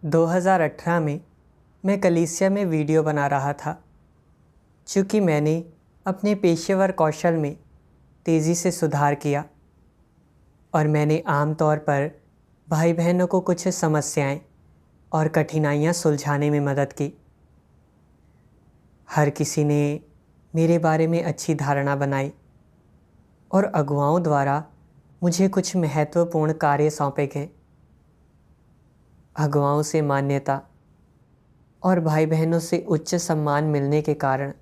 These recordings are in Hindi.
2018 में मैं कलीसिया में वीडियो बना रहा था। चूँकि मैंने अपने पेशेवर कौशल में तेज़ी से सुधार किया और मैंने आम तौर पर भाई बहनों को कुछ समस्याएं और कठिनाइयां सुलझाने में मदद की। हर किसी ने मेरे बारे में अच्छी धारणा बनाई और अगुवाओं द्वारा मुझे कुछ महत्वपूर्ण कार्य सौंपे गए। अगुवाओं से मान्यता और भाई बहनों से उच्च सम्मान मिलने के कारण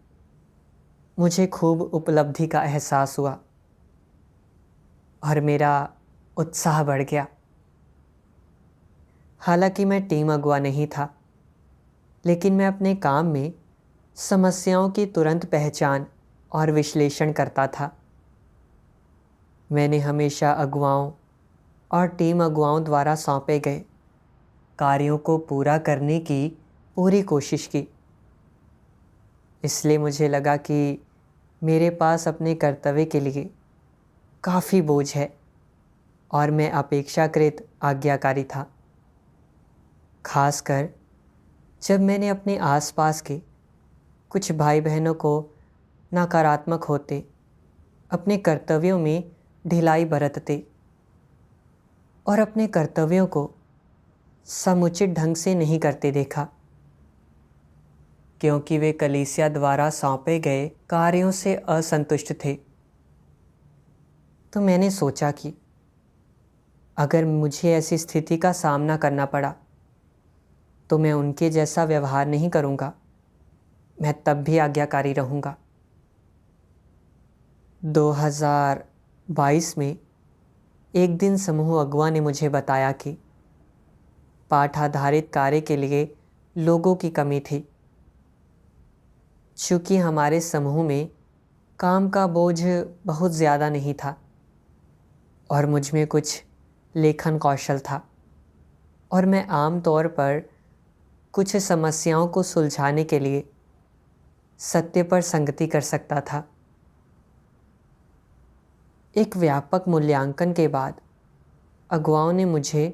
मुझे खूब उपलब्धि का एहसास हुआ और मेरा उत्साह बढ़ गया। हालांकि मैं टीम अगुवा नहीं था, लेकिन मैं अपने काम में समस्याओं की तुरंत पहचान और विश्लेषण करता था। मैंने हमेशा अगुवाओं और टीम अगुवाओं द्वारा सौंपे गए कार्यों को पूरा करने की पूरी कोशिश की। इसलिए मुझे लगा कि मेरे पास अपने कर्तव्य के लिए काफ़ी बोझ है और मैं अपेक्षाकृत आज्ञाकारी था। खासकर जब मैंने अपने आसपास के कुछ भाई बहनों को नकारात्मक होते, अपने कर्तव्यों में ढिलाई बरतते और अपने कर्तव्यों को समुचित ढंग से नहीं करते देखा, क्योंकि वे कलीसिया द्वारा सौंपे गए कार्यों से असंतुष्ट थे। तो मैंने सोचा कि अगर मुझे ऐसी स्थिति का सामना करना पड़ा तो मैं उनके जैसा व्यवहार नहीं करूँगा, मैं तब भी आज्ञाकारी रहूँगा। 2022 में एक दिन समूह अगुवा ने मुझे बताया कि पाठ आधारित कार्य के लिए लोगों की कमी थी। चूँकि हमारे समूह में काम का बोझ बहुत ज़्यादा नहीं था और मुझ में कुछ लेखन कौशल था और मैं आम तौर पर कुछ समस्याओं को सुलझाने के लिए सत्य पर संगति कर सकता था। एक व्यापक मूल्यांकन के बाद अगुवाओं ने मुझे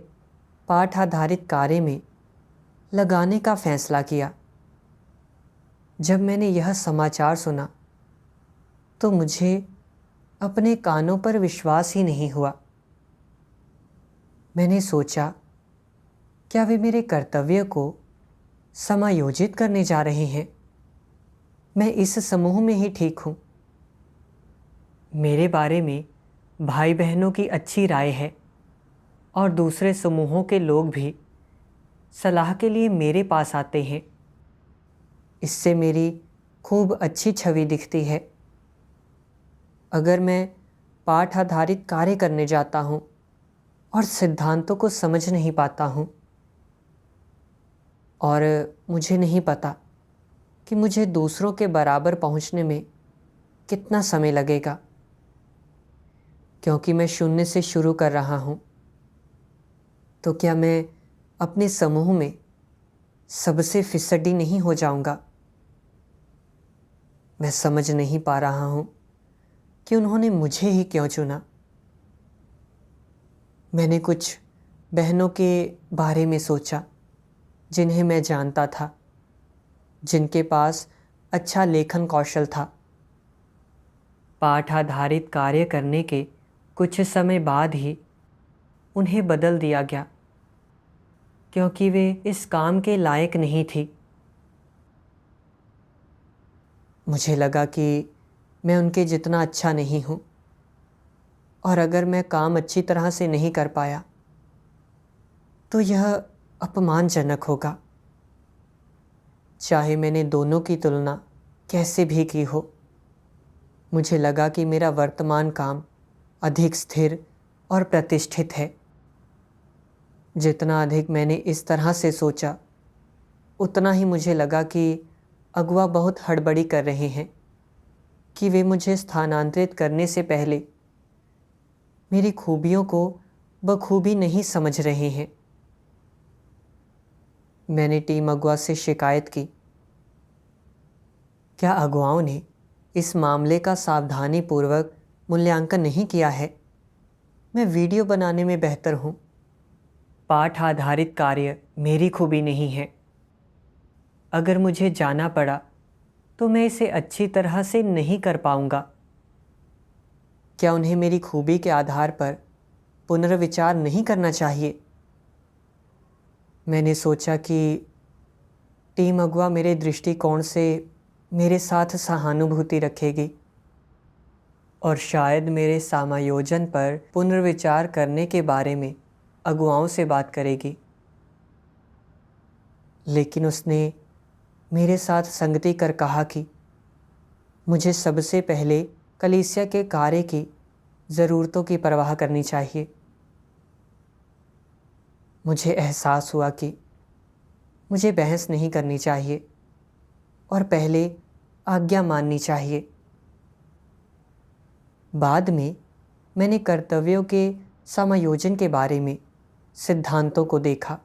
पाठ आधारित कार्य में लगाने का फैसला किया। जब मैंने यह समाचार सुना तो मुझे अपने कानों पर विश्वास ही नहीं हुआ। मैंने सोचा, क्या वे मेरे कर्तव्य को समायोजित करने जा रहे हैं? मैं इस समूह में ही ठीक हूँ। मेरे बारे में भाई बहनों की अच्छी राय है और दूसरे समूहों के लोग भी सलाह के लिए मेरे पास आते हैं। इससे मेरी खूब अच्छी छवि दिखती है। अगर मैं पाठ आधारित कार्य करने जाता हूँ और सिद्धांतों को समझ नहीं पाता हूँ और मुझे नहीं पता कि मुझे दूसरों के बराबर पहुँचने में कितना समय लगेगा, क्योंकि मैं शून्य से शुरू कर रहा हूँ, तो क्या मैं अपने समूह में सबसे फिसड्डी नहीं हो जाऊँगा? मैं समझ नहीं पा रहा हूँ कि उन्होंने मुझे ही क्यों चुना। मैंने कुछ बहनों के बारे में सोचा जिन्हें मैं जानता था, जिनके पास अच्छा लेखन कौशल था। पाठ आधारित कार्य करने के कुछ समय बाद ही उन्हें बदल दिया गया, क्योंकि वे इस काम के लायक नहीं थी। मुझे लगा कि मैं उनके जितना अच्छा नहीं हूँ और अगर मैं काम अच्छी तरह से नहीं कर पाया तो यह अपमानजनक होगा, चाहे मैंने दोनों की तुलना कैसे भी की हो। मुझे लगा कि मेरा वर्तमान काम अधिक स्थिर और प्रतिष्ठित है। जितना अधिक मैंने इस तरह से सोचा, उतना ही मुझे लगा कि अगुवा बहुत हड़बड़ी कर रहे हैं कि वे मुझे स्थानांतरित करने से पहले मेरी खूबियों को बखूबी नहीं समझ रहे हैं। मैंने टीम अगुवा से शिकायत की। क्या अगुवाओं ने इस मामले का सावधानीपूर्वक मूल्यांकन नहीं किया है? मैं वीडियो बनाने में बेहतर हूँ, पाठ आधारित कार्य मेरी खूबी नहीं है। अगर मुझे जाना पड़ा तो मैं इसे अच्छी तरह से नहीं कर पाऊंगा। क्या उन्हें मेरी खूबी के आधार पर पुनर्विचार नहीं करना चाहिए? मैंने सोचा कि टीम अगुआ मेरे दृष्टिकोण से मेरे साथ सहानुभूति रखेगी और शायद मेरे समायोजन पर पुनर्विचार करने के बारे में अगुआओं से बात करेगी। लेकिन उसने मेरे साथ संगति कर कहा कि मुझे सबसे पहले कलीसिया के कार्य की ज़रूरतों की परवाह करनी चाहिए। मुझे एहसास हुआ कि मुझे बहस नहीं करनी चाहिए और पहले आज्ञा माननी चाहिए। बाद में मैंने कर्तव्यों के समायोजन के बारे में सिद्धांतों को देखा।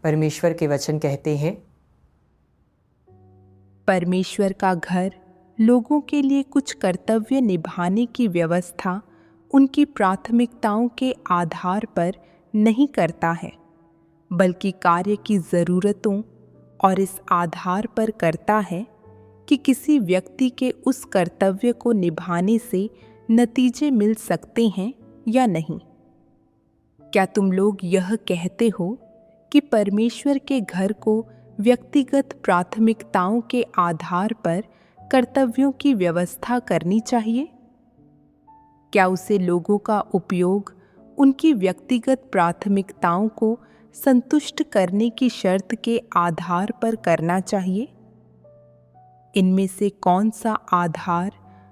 परमेश्वर के वचन कहते हैं, परमेश्वर का घर लोगों के लिए कुछ कर्तव्य निभाने की व्यवस्था उनकी प्राथमिकताओं के आधार पर नहीं करता है, बल्कि कार्य की ज़रूरतों और इस आधार पर करता है कि किसी व्यक्ति के उस कर्तव्य को निभाने से नतीजे मिल सकते हैं या नहीं। क्या तुम लोग यह कहते हो कि परमेश्वर के घर को व्यक्तिगत प्राथमिकताओं के आधार पर कर्तव्यों की व्यवस्था करनी चाहिए? क्या उसे लोगों का उपयोग उनकी व्यक्तिगत प्राथमिकताओं को संतुष्ट करने की शर्त के आधार पर करना चाहिए? इनमें से कौन सा आधार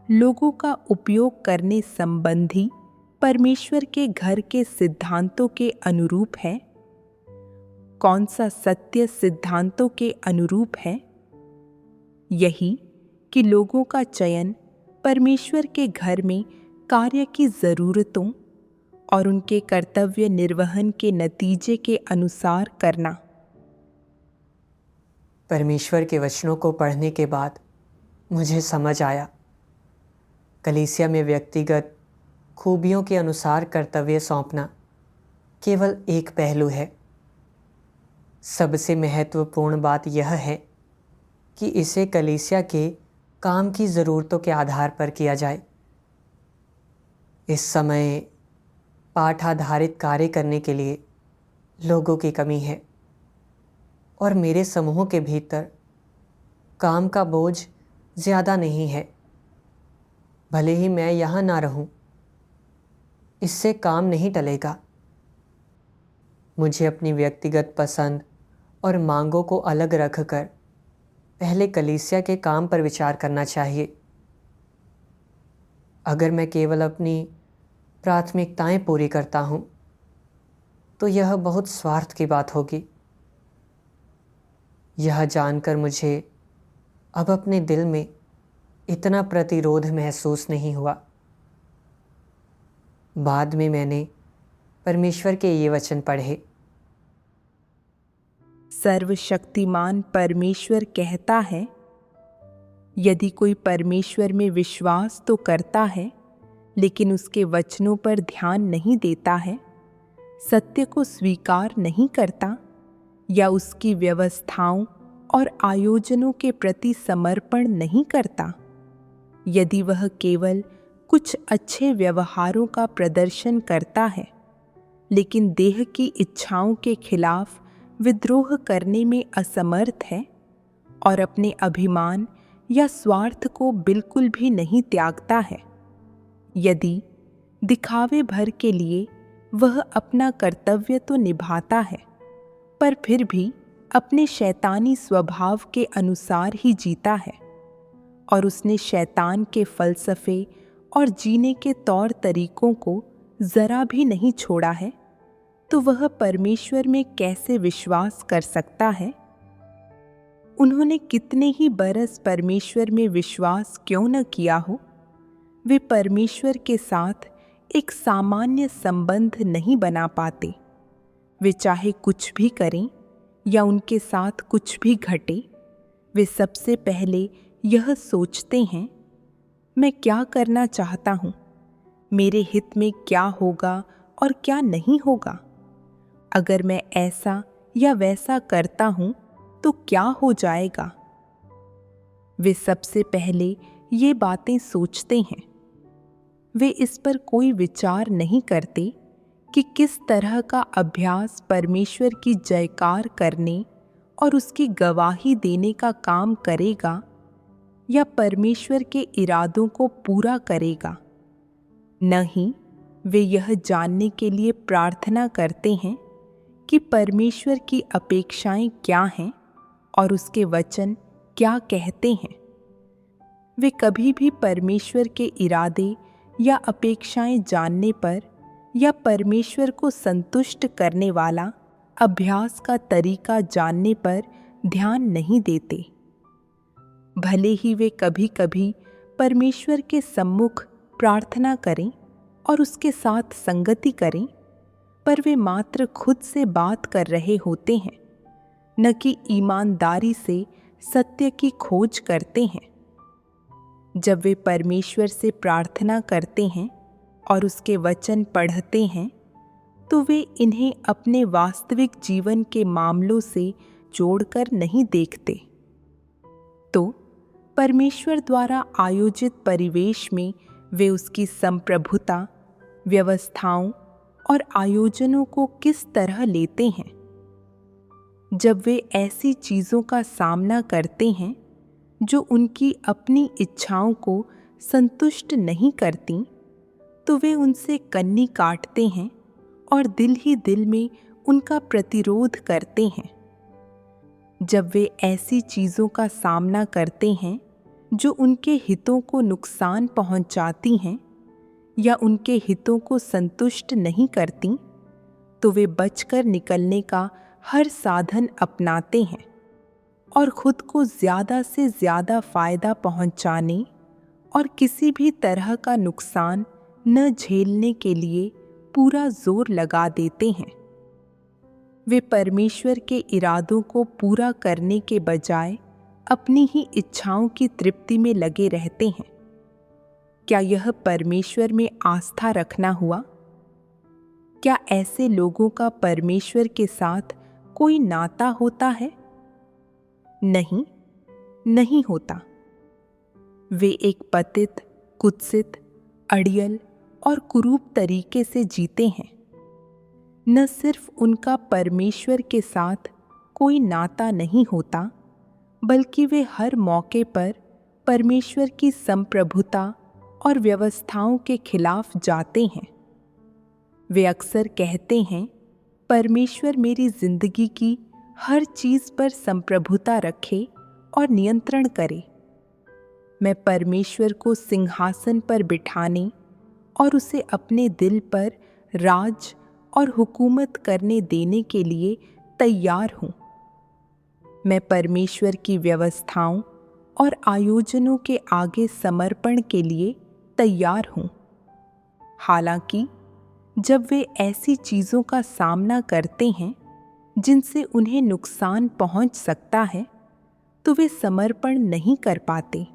लोगों का उपयोग करने संबंधी परमेश्वर के घर के सिद्धांतों के अनुरूप है? कौन सा सत्य सिद्धांतों के अनुरूप है? यही कि लोगों का चयन परमेश्वर के घर में कार्य की ज़रूरतों और उनके कर्तव्य निर्वहन के नतीजे के अनुसार करना। परमेश्वर के वचनों को पढ़ने के बाद मुझे समझ आया, कलीसिया में व्यक्तिगत खूबियों के अनुसार कर्तव्य सौंपना केवल एक पहलू है। सबसे महत्वपूर्ण बात यह है कि इसे कलीसिया के काम की ज़रूरतों के आधार पर किया जाए। इस समय पाठ आधारित कार्य करने के लिए लोगों की कमी है और मेरे समूह के भीतर काम का बोझ ज़्यादा नहीं है। भले ही मैं यहाँ ना रहूँ, इससे काम नहीं टलेगा। मुझे अपनी व्यक्तिगत पसंद और मांगों को अलग रखकर पहले कलीसिया के काम पर विचार करना चाहिए। अगर मैं केवल अपनी प्राथमिकताएं पूरी करता हूँ तो यह बहुत स्वार्थ की बात होगी। यह जानकर मुझे अब अपने दिल में इतना प्रतिरोध महसूस नहीं हुआ। बाद में मैंने परमेश्वर के ये वचन पढ़े, सर्वशक्तिमान परमेश्वर कहता है, यदि कोई परमेश्वर में विश्वास तो करता है लेकिन उसके वचनों पर ध्यान नहीं देता है, सत्य को स्वीकार नहीं करता या उसकी व्यवस्थाओं और आयोजनों के प्रति समर्पण नहीं करता, यदि वह केवल कुछ अच्छे व्यवहारों का प्रदर्शन करता है लेकिन देह की इच्छाओं के खिलाफ विद्रोह करने में असमर्थ है और अपने अभिमान या स्वार्थ को बिल्कुल भी नहीं त्यागता है, यदि दिखावे भर के लिए वह अपना कर्तव्य तो निभाता है पर फिर भी अपने शैतानी स्वभाव के अनुसार ही जीता है और उसने शैतान के फलसफे और जीने के तौर तरीकों को जरा भी नहीं छोड़ा है, तो वह परमेश्वर में कैसे विश्वास कर सकता है? उन्होंने कितने ही बरस परमेश्वर में विश्वास क्यों न किया हो, वे परमेश्वर के साथ एक सामान्य संबंध नहीं बना पाते। वे चाहे कुछ भी करें या उनके साथ कुछ भी घटे, वे सबसे पहले यह सोचते हैं, मैं क्या करना चाहता हूँ, मेरे हित में क्या होगा और क्या नहीं होगा। अगर मैं ऐसा या वैसा करता हूँ तो क्या हो जाएगा। वे सबसे पहले ये बातें सोचते हैं। वे इस पर कोई विचार नहीं करते कि किस तरह का अभ्यास परमेश्वर की जयकार करने और उसकी गवाही देने का काम करेगा या परमेश्वर के इरादों को पूरा करेगा। नहीं, वे यह जानने के लिए प्रार्थना करते हैं कि परमेश्वर की अपेक्षाएं क्या हैं और उसके वचन क्या कहते हैं। वे कभी भी परमेश्वर के इरादे या अपेक्षाएं जानने पर या परमेश्वर को संतुष्ट करने वाला अभ्यास का तरीका जानने पर ध्यान नहीं देते। भले ही वे कभी कभी परमेश्वर के सम्मुख प्रार्थना करें और उसके साथ संगति करें, पर वे मात्र खुद से बात कर रहे होते हैं, न कि ईमानदारी से सत्य की खोज करते हैं। जब वे परमेश्वर से प्रार्थना करते हैं और उसके वचन पढ़ते हैं, तो वे इन्हें अपने वास्तविक जीवन के मामलों से जोड़कर नहीं देखते। तो परमेश्वर द्वारा आयोजित परिवेश में वे उसकी संप्रभुता, व्यवस्थाओं और आयोजनों को किस तरह लेते हैं। जब वे ऐसी चीज़ों का सामना करते हैं जो उनकी अपनी इच्छाओं को संतुष्ट नहीं करती, तो वे उनसे कन्नी काटते हैं और दिल ही दिल में उनका प्रतिरोध करते हैं। जब वे ऐसी चीज़ों का सामना करते हैं जो उनके हितों को नुकसान पहुंचाती हैं या उनके हितों को संतुष्ट नहीं करती, तो वे बचकर निकलने का हर साधन अपनाते हैं और खुद को ज़्यादा से ज़्यादा फ़ायदा पहुंचाने और किसी भी तरह का नुकसान न झेलने के लिए पूरा जोर लगा देते हैं। वे परमेश्वर के इरादों को पूरा करने के बजाय अपनी ही इच्छाओं की तृप्ति में लगे रहते हैं। क्या यह परमेश्वर में आस्था रखना हुआ? क्या ऐसे लोगों का परमेश्वर के साथ कोई नाता होता है? नहीं, नहीं होता। वे एक पतित, कुत्सित, अड़ियल और कुरूप तरीके से जीते हैं। न सिर्फ उनका परमेश्वर के साथ कोई नाता नहीं होता, बल्कि वे हर मौके पर परमेश्वर की संप्रभुता और व्यवस्थाओं के खिलाफ जाते हैं। वे अक्सर कहते हैं, परमेश्वर मेरी जिंदगी की हर चीज़ पर संप्रभुता रखे और नियंत्रण करे। मैं परमेश्वर को सिंहासन पर बिठाने और उसे अपने दिल पर राज और हुकूमत करने देने के लिए तैयार हूँ। मैं परमेश्वर की व्यवस्थाओं और आयोजनों के आगे समर्पण के लिए तैयार हूँ। हालांकि जब वे ऐसी चीज़ों का सामना करते हैं जिनसे उन्हें नुकसान पहुंच सकता है, तो वे समर्पण नहीं कर पाते।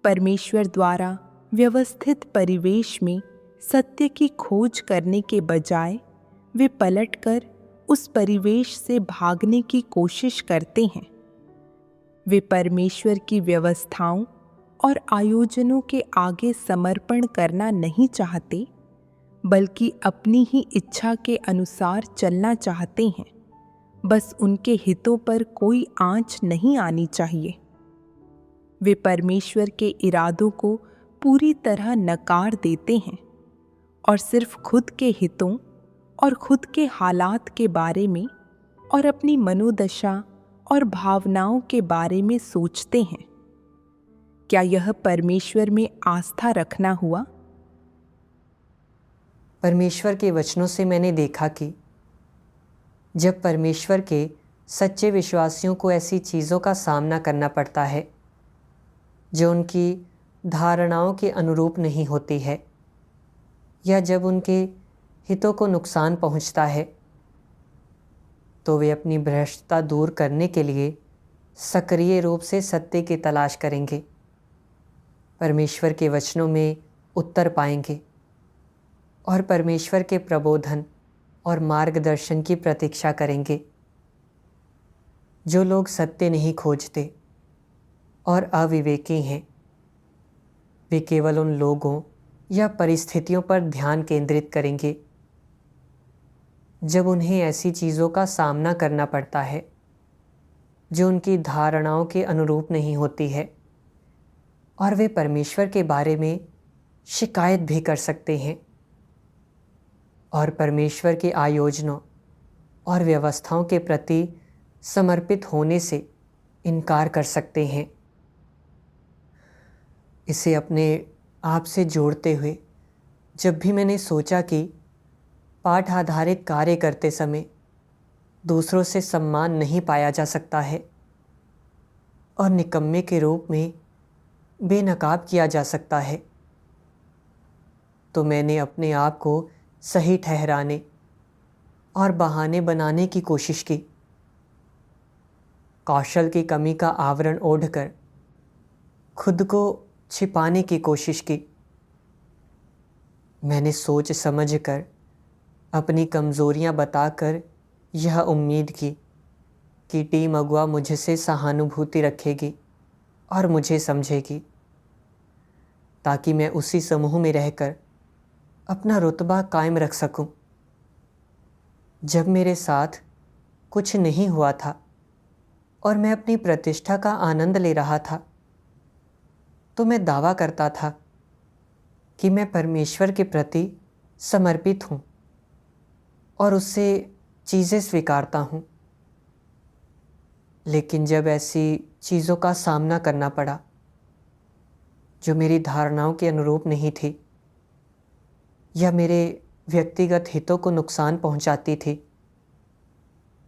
परमेश्वर द्वारा व्यवस्थित परिवेश में सत्य की खोज करने के बजाय वे पलटकर उस परिवेश से भागने की कोशिश करते हैं। वे परमेश्वर की व्यवस्थाओं और आयोजनों के आगे समर्पण करना नहीं चाहते, बल्कि अपनी ही इच्छा के अनुसार चलना चाहते हैं। बस उनके हितों पर कोई आंच नहीं आनी चाहिए। वे परमेश्वर के इरादों को पूरी तरह नकार देते हैं और सिर्फ खुद के हितों और खुद के हालात के बारे में और अपनी मनोदशा और भावनाओं के बारे में सोचते हैं। क्या यह परमेश्वर में आस्था रखना हुआ? परमेश्वर के वचनों से मैंने देखा कि जब परमेश्वर के सच्चे विश्वासियों को ऐसी चीज़ों का सामना करना पड़ता है जो उनकी धारणाओं के अनुरूप नहीं होती है, या जब उनके हितों को नुकसान पहुंचता है, तो वे अपनी भ्रष्टता दूर करने के लिए सक्रिय रूप से सत्य की तलाश करेंगे, परमेश्वर के वचनों में उत्तर पाएंगे और परमेश्वर के प्रबोधन और मार्गदर्शन की प्रतीक्षा करेंगे। जो लोग सत्य नहीं खोजते और अविवेकी हैं, वे केवल उन लोगों या परिस्थितियों पर ध्यान केंद्रित करेंगे जब उन्हें ऐसी चीज़ों का सामना करना पड़ता है जो उनकी धारणाओं के अनुरूप नहीं होती है, और वे परमेश्वर के बारे में शिकायत भी कर सकते हैं और परमेश्वर के आयोजनों और व्यवस्थाओं के प्रति समर्पित होने से इनकार कर सकते हैं। इसे अपने आप से जोड़ते हुए जब भी मैंने सोचा कि पाठ आधारित कार्य करते समय दूसरों से सम्मान नहीं पाया जा सकता है और निकम्मे के रूप में बेनकाब किया जा सकता है, तो मैंने अपने आप को सही ठहराने और बहाने बनाने की कोशिश की। कौशल की कमी का आवरण ओढ़कर खुद को छिपाने की कोशिश की। मैंने सोच समझकर अपनी कमज़ोरियां बताकर यह उम्मीद की कि टीम अगुआ मुझसे सहानुभूति रखेगी और मुझे समझेगी, ताकि मैं उसी समूह में रहकर अपना रुतबा कायम रख सकूं। जब मेरे साथ कुछ नहीं हुआ था और मैं अपनी प्रतिष्ठा का आनंद ले रहा था, तो मैं दावा करता था कि मैं परमेश्वर के प्रति समर्पित हूँ और उससे चीज़ें स्वीकारता हूँ। लेकिन जब ऐसी चीज़ों का सामना करना पड़ा जो मेरी धारणाओं के अनुरूप नहीं थी या मेरे व्यक्तिगत हितों को नुकसान पहुंचाती थी,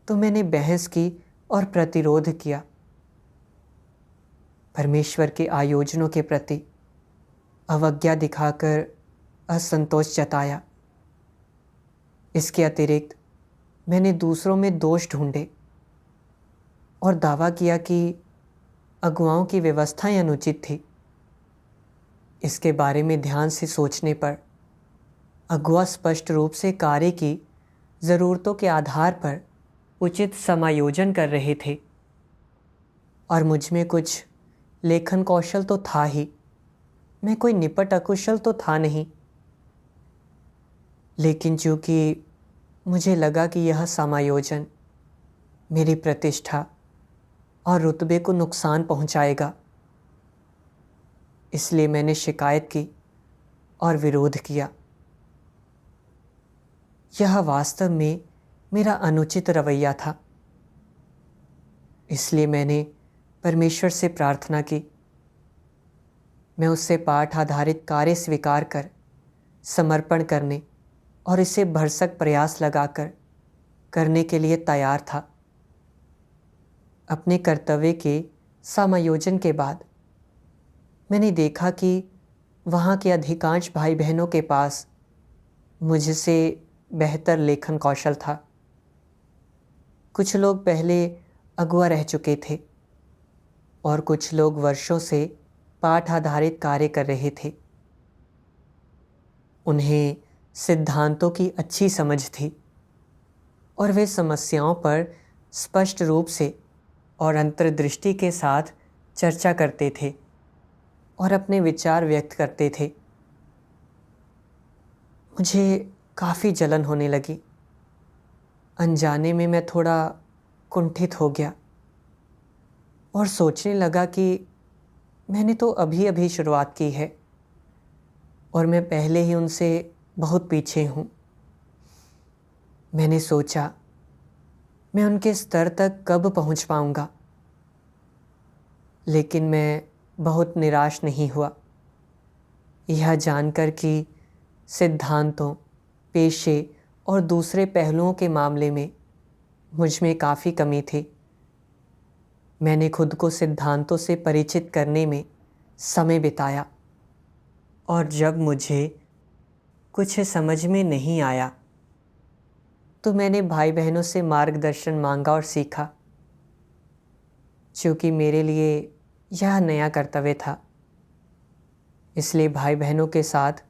तो मैंने बहस की और प्रतिरोध किया। परमेश्वर के आयोजनों के प्रति अवज्ञा दिखाकर असंतोष जताया। इसके अतिरिक्त मैंने दूसरों में दोष ढूंढे और दावा किया कि अगुवाओं की व्यवस्थाएं अनुचित थी। इसके बारे में ध्यान से सोचने पर अगुआ स्पष्ट रूप से कार्य की ज़रूरतों के आधार पर उचित समायोजन कर रहे थे और मुझ में कुछ लेखन कौशल तो था ही, मैं कोई निपट अकुशल तो था नहीं। लेकिन चूंकि मुझे लगा कि यह समायोजन मेरी प्रतिष्ठा और रुतबे को नुकसान पहुंचाएगा, इसलिए मैंने शिकायत की और विरोध किया। यह वास्तव में मेरा अनुचित रवैया था। इसलिए मैंने परमेश्वर से प्रार्थना की। मैं उससे पाठ आधारित कार्य स्वीकार कर समर्पण करने और इसे भरसक प्रयास लगाकर करने के लिए तैयार था। अपने कर्तव्य के समायोजन के बाद मैंने देखा कि वहाँ के अधिकांश भाई बहनों के पास मुझसे बेहतर लेखन कौशल था। कुछ लोग पहले अगुआ रह चुके थे और कुछ लोग वर्षों से पाठ आधारित कार्य कर रहे थे। उन्हें सिद्धांतों की अच्छी समझ थी और वे समस्याओं पर स्पष्ट रूप से और अंतर्दृष्टि के साथ चर्चा करते थे और अपने विचार व्यक्त करते थे। मुझे काफ़ी जलन होने लगी। अनजाने में मैं थोड़ा कुंठित हो गया और सोचने लगा कि मैंने तो अभी अभी शुरुआत की है और मैं पहले ही उनसे बहुत पीछे हूँ। मैंने सोचा, मैं उनके स्तर तक कब पहुँच पाऊँगा? लेकिन मैं बहुत निराश नहीं हुआ, यह जानकर कि सिद्धांतों, पेशे और दूसरे पहलुओं के मामले में मुझ में काफ़ी कमी थी। मैंने खुद को सिद्धांतों से परिचित करने में समय बिताया और जब मुझे कुछ समझ में नहीं आया तो मैंने भाई बहनों से मार्गदर्शन मांगा और सीखा। क्योंकि मेरे लिए यह नया कर्तव्य था, इसलिए भाई बहनों के साथ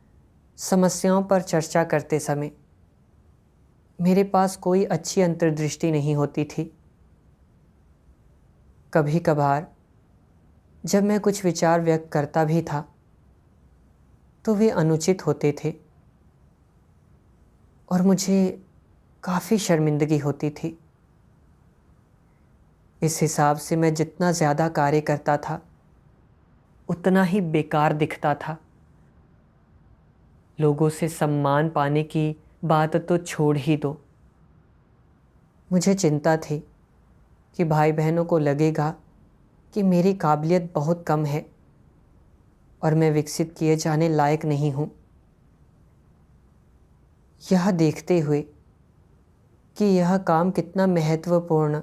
समस्याओं पर चर्चा करते समय मेरे पास कोई अच्छी अंतर्दृष्टि नहीं होती थी। कभी कभार जब मैं कुछ विचार व्यक्त करता भी था तो वे अनुचित होते थे और मुझे काफ़ी शर्मिंदगी होती थी। इस हिसाब से मैं जितना ज़्यादा कार्य करता था उतना ही बेकार दिखता था। लोगों से सम्मान पाने की बात तो छोड़ ही दो। मुझे चिंता थी कि भाई बहनों को लगेगा कि मेरी काबिलियत बहुत कम है और मैं विकसित किए जाने लायक नहीं हूँ। यह देखते हुए कि यह काम कितना महत्वपूर्ण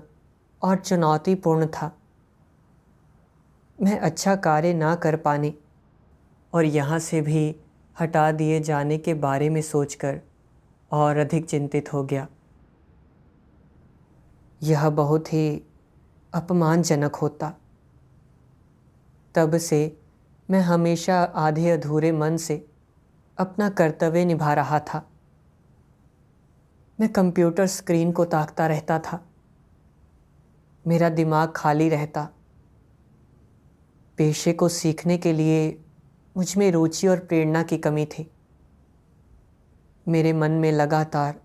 और चुनौतीपूर्ण था, मैं अच्छा कार्य ना कर पाने और यहाँ से भी हटा दिए जाने के बारे में सोचकर और अधिक चिंतित हो गया। यह बहुत ही अपमानजनक होता। तब से मैं हमेशा आधे अधूरे मन से अपना कर्तव्य निभा रहा था। मैं कंप्यूटर स्क्रीन को ताकता रहता था। मेरा दिमाग खाली रहता। पेशे को सीखने के लिए मुझ में रुचि और प्रेरणा की कमी थी। मेरे मन में लगातार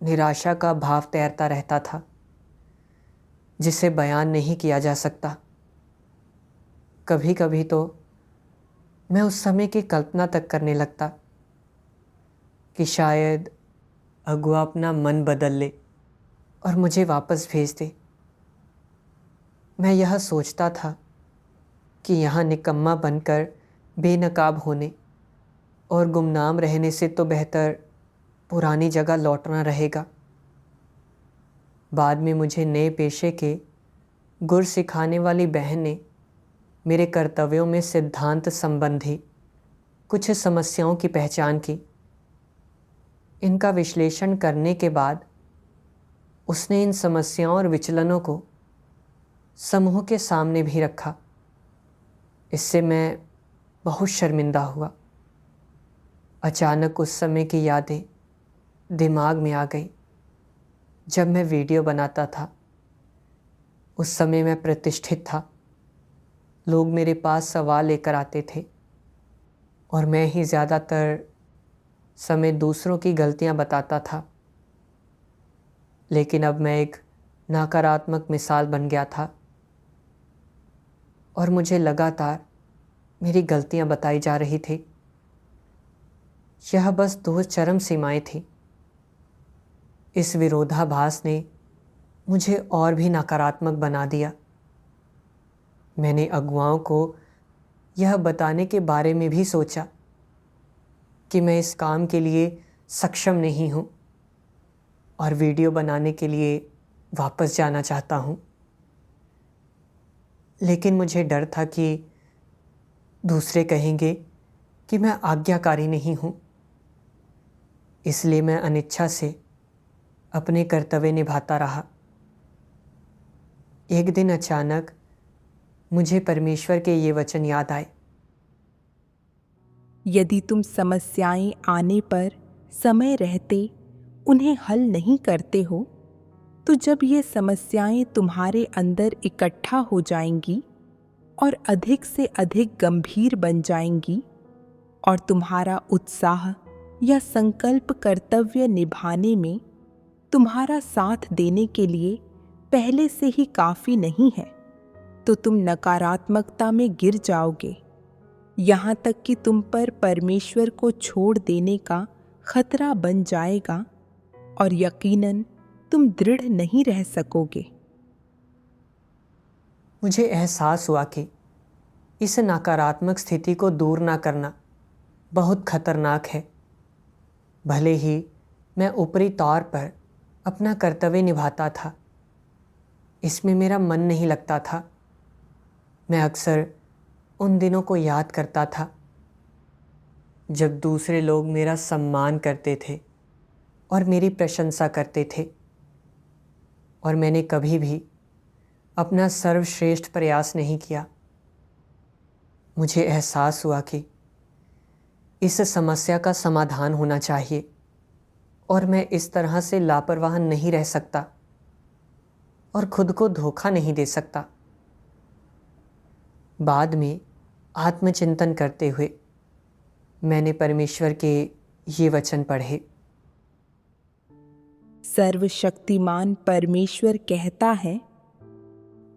निराशा का भाव तैरता रहता था जिसे बयान नहीं किया जा सकता। कभी कभी तो मैं उस समय की कल्पना तक करने लगता कि शायद अगुआ अपना मन बदल ले और मुझे वापस भेज दे। मैं यह सोचता था कि यहाँ निकम्मा बनकर बेनकाब होने और गुमनाम रहने से तो बेहतर पुरानी जगह लौटना रहेगा। बाद में मुझे नए पेशे के गुर सिखाने वाली बहन ने मेरे कर्तव्यों में सिद्धांत संबंधी कुछ समस्याओं की पहचान की। इनका विश्लेषण करने के बाद उसने इन समस्याओं और विचलनों को समूह के सामने भी रखा। इससे मैं बहुत शर्मिंदा हुआ। अचानक उस समय की यादें दिमाग में आ गई जब मैं वीडियो बनाता था। उस समय मैं प्रतिष्ठित था। लोग मेरे पास सवाल लेकर आते थे और मैं ही ज़्यादातर समय दूसरों की गलतियां बताता था। लेकिन अब मैं एक नकारात्मक मिसाल बन गया था और मुझे लगातार मेरी गलतियां बताई जा रही थी। यह बस दो चरम सीमाएं थी। इस विरोधाभास ने मुझे और भी नकारात्मक बना दिया। मैंने अगुआओं को यह बताने के बारे में भी सोचा कि मैं इस काम के लिए सक्षम नहीं हूँ और वीडियो बनाने के लिए वापस जाना चाहता हूँ। लेकिन मुझे डर था कि दूसरे कहेंगे कि मैं आज्ञाकारी नहीं हूँ। इसलिए मैं अनिच्छा से अपने कर्तव्य निभाता रहा। एक दिन अचानक मुझे परमेश्वर के ये वचन याद आए। यदि तुम समस्याएं आने पर समय रहते उन्हें हल नहीं करते हो, तो जब ये समस्याएं तुम्हारे अंदर इकट्ठा हो जाएंगी और अधिक से अधिक गंभीर बन जाएंगी और तुम्हारा उत्साह या संकल्प कर्तव्य निभाने में तुम्हारा साथ देने के लिए पहले से ही काफी नहीं है, तो तुम नकारात्मकता में गिर जाओगे। यहाँ तक कि तुम पर परमेश्वर को छोड़ देने का खतरा बन जाएगा और यकीनन तुम दृढ़ नहीं रह सकोगे। मुझे एहसास हुआ कि इस नकारात्मक स्थिति को दूर ना करना बहुत खतरनाक है। भले ही मैं ऊपरी तौर पर अपना कर्तव्य निभाता था, इसमें मेरा मन नहीं लगता था। मैं अक्सर उन दिनों को याद करता था जब दूसरे लोग मेरा सम्मान करते थे और मेरी प्रशंसा करते थे और मैंने कभी भी अपना सर्वश्रेष्ठ प्रयास नहीं किया। मुझे एहसास हुआ कि इस समस्या का समाधान होना चाहिए और मैं इस तरह से लापरवाह नहीं रह सकता और खुद को धोखा नहीं दे सकता। बाद में आत्मचिंतन करते हुए मैंने परमेश्वर के ये वचन पढ़े। सर्वशक्तिमान परमेश्वर कहता है,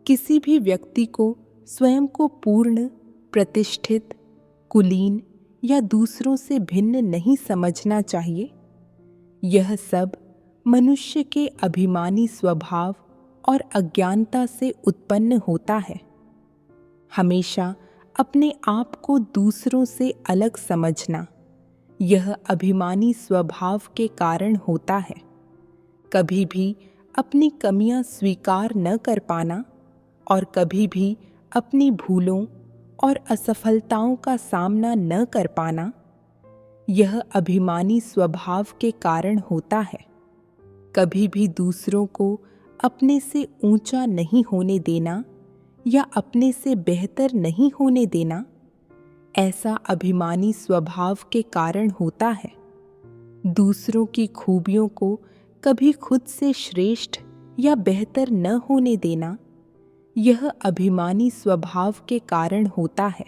किसी भी व्यक्ति को स्वयं को पूर्ण, प्रतिष्ठित, कुलीन या दूसरों से भिन्न नहीं समझना चाहिए। यह सब मनुष्य के अभिमानी स्वभाव और अज्ञानता से उत्पन्न होता है। हमेशा अपने आप को दूसरों से अलग समझना यह अभिमानी स्वभाव के कारण होता है। कभी भी अपनी कमियां स्वीकार न कर पाना और कभी भी अपनी भूलों और असफलताओं का सामना न कर पाना यह अभिमानी स्वभाव के कारण होता है। कभी भी दूसरों को अपने से ऊंचा नहीं होने देना या अपने से बेहतर नहीं होने देना ऐसा अभिमानी स्वभाव के कारण होता है। दूसरों की खूबियों को कभी खुद से श्रेष्ठ या बेहतर न होने देना यह अभिमानी स्वभाव के कारण होता है।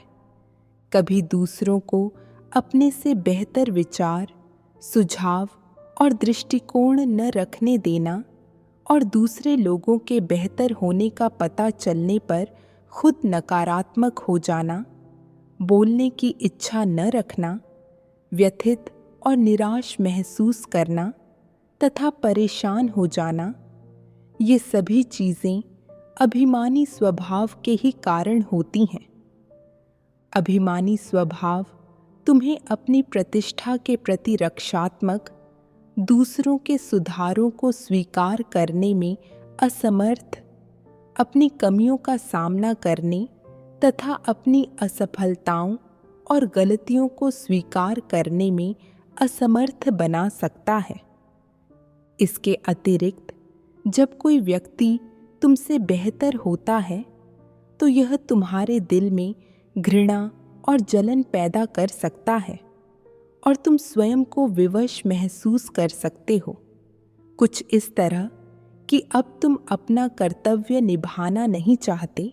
कभी दूसरों को अपने से बेहतर विचार, सुझाव और दृष्टिकोण न रखने देना और दूसरे लोगों के बेहतर होने का पता चलने पर खुद नकारात्मक हो जाना, बोलने की इच्छा न रखना, व्यथित और निराश महसूस करना तथा परेशान हो जाना, ये सभी चीज़ें अभिमानी स्वभाव के ही कारण होती हैं। अभिमानी स्वभाव तुम्हें अपनी प्रतिष्ठा के प्रति रक्षात्मक, दूसरों के सुधारों को स्वीकार करने में असमर्थ, अपनी कमियों का सामना करने तथा अपनी असफलताओं और गलतियों को स्वीकार करने में असमर्थ बना सकता है। इसके अतिरिक्त जब कोई व्यक्ति तुमसे बेहतर होता है तो यह तुम्हारे दिल में घृणा और जलन पैदा कर सकता है और तुम स्वयं को विवश महसूस कर सकते हो, कुछ इस तरह कि अब तुम अपना कर्तव्य निभाना नहीं चाहते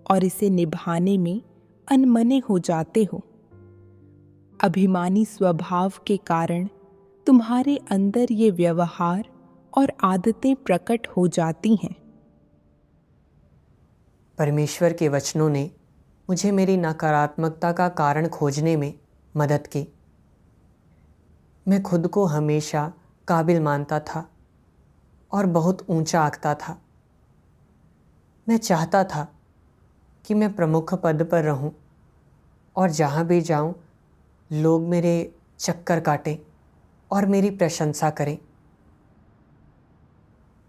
और इसे निभाने में अनमने हो जाते हो। अभिमानी स्वभाव के कारण तुम्हारे अंदर ये व्यवहार और आदतें प्रकट हो जाती हैं। परमेश्वर के वचनों ने मुझे मेरी नकारात्मकता का कारण खोजने में मदद की। मैं खुद को हमेशा काबिल मानता था और बहुत ऊंचा आंकता था। मैं चाहता था कि मैं प्रमुख पद पर रहूं और जहां भी जाऊं लोग मेरे चक्कर काटें और मेरी प्रशंसा करें।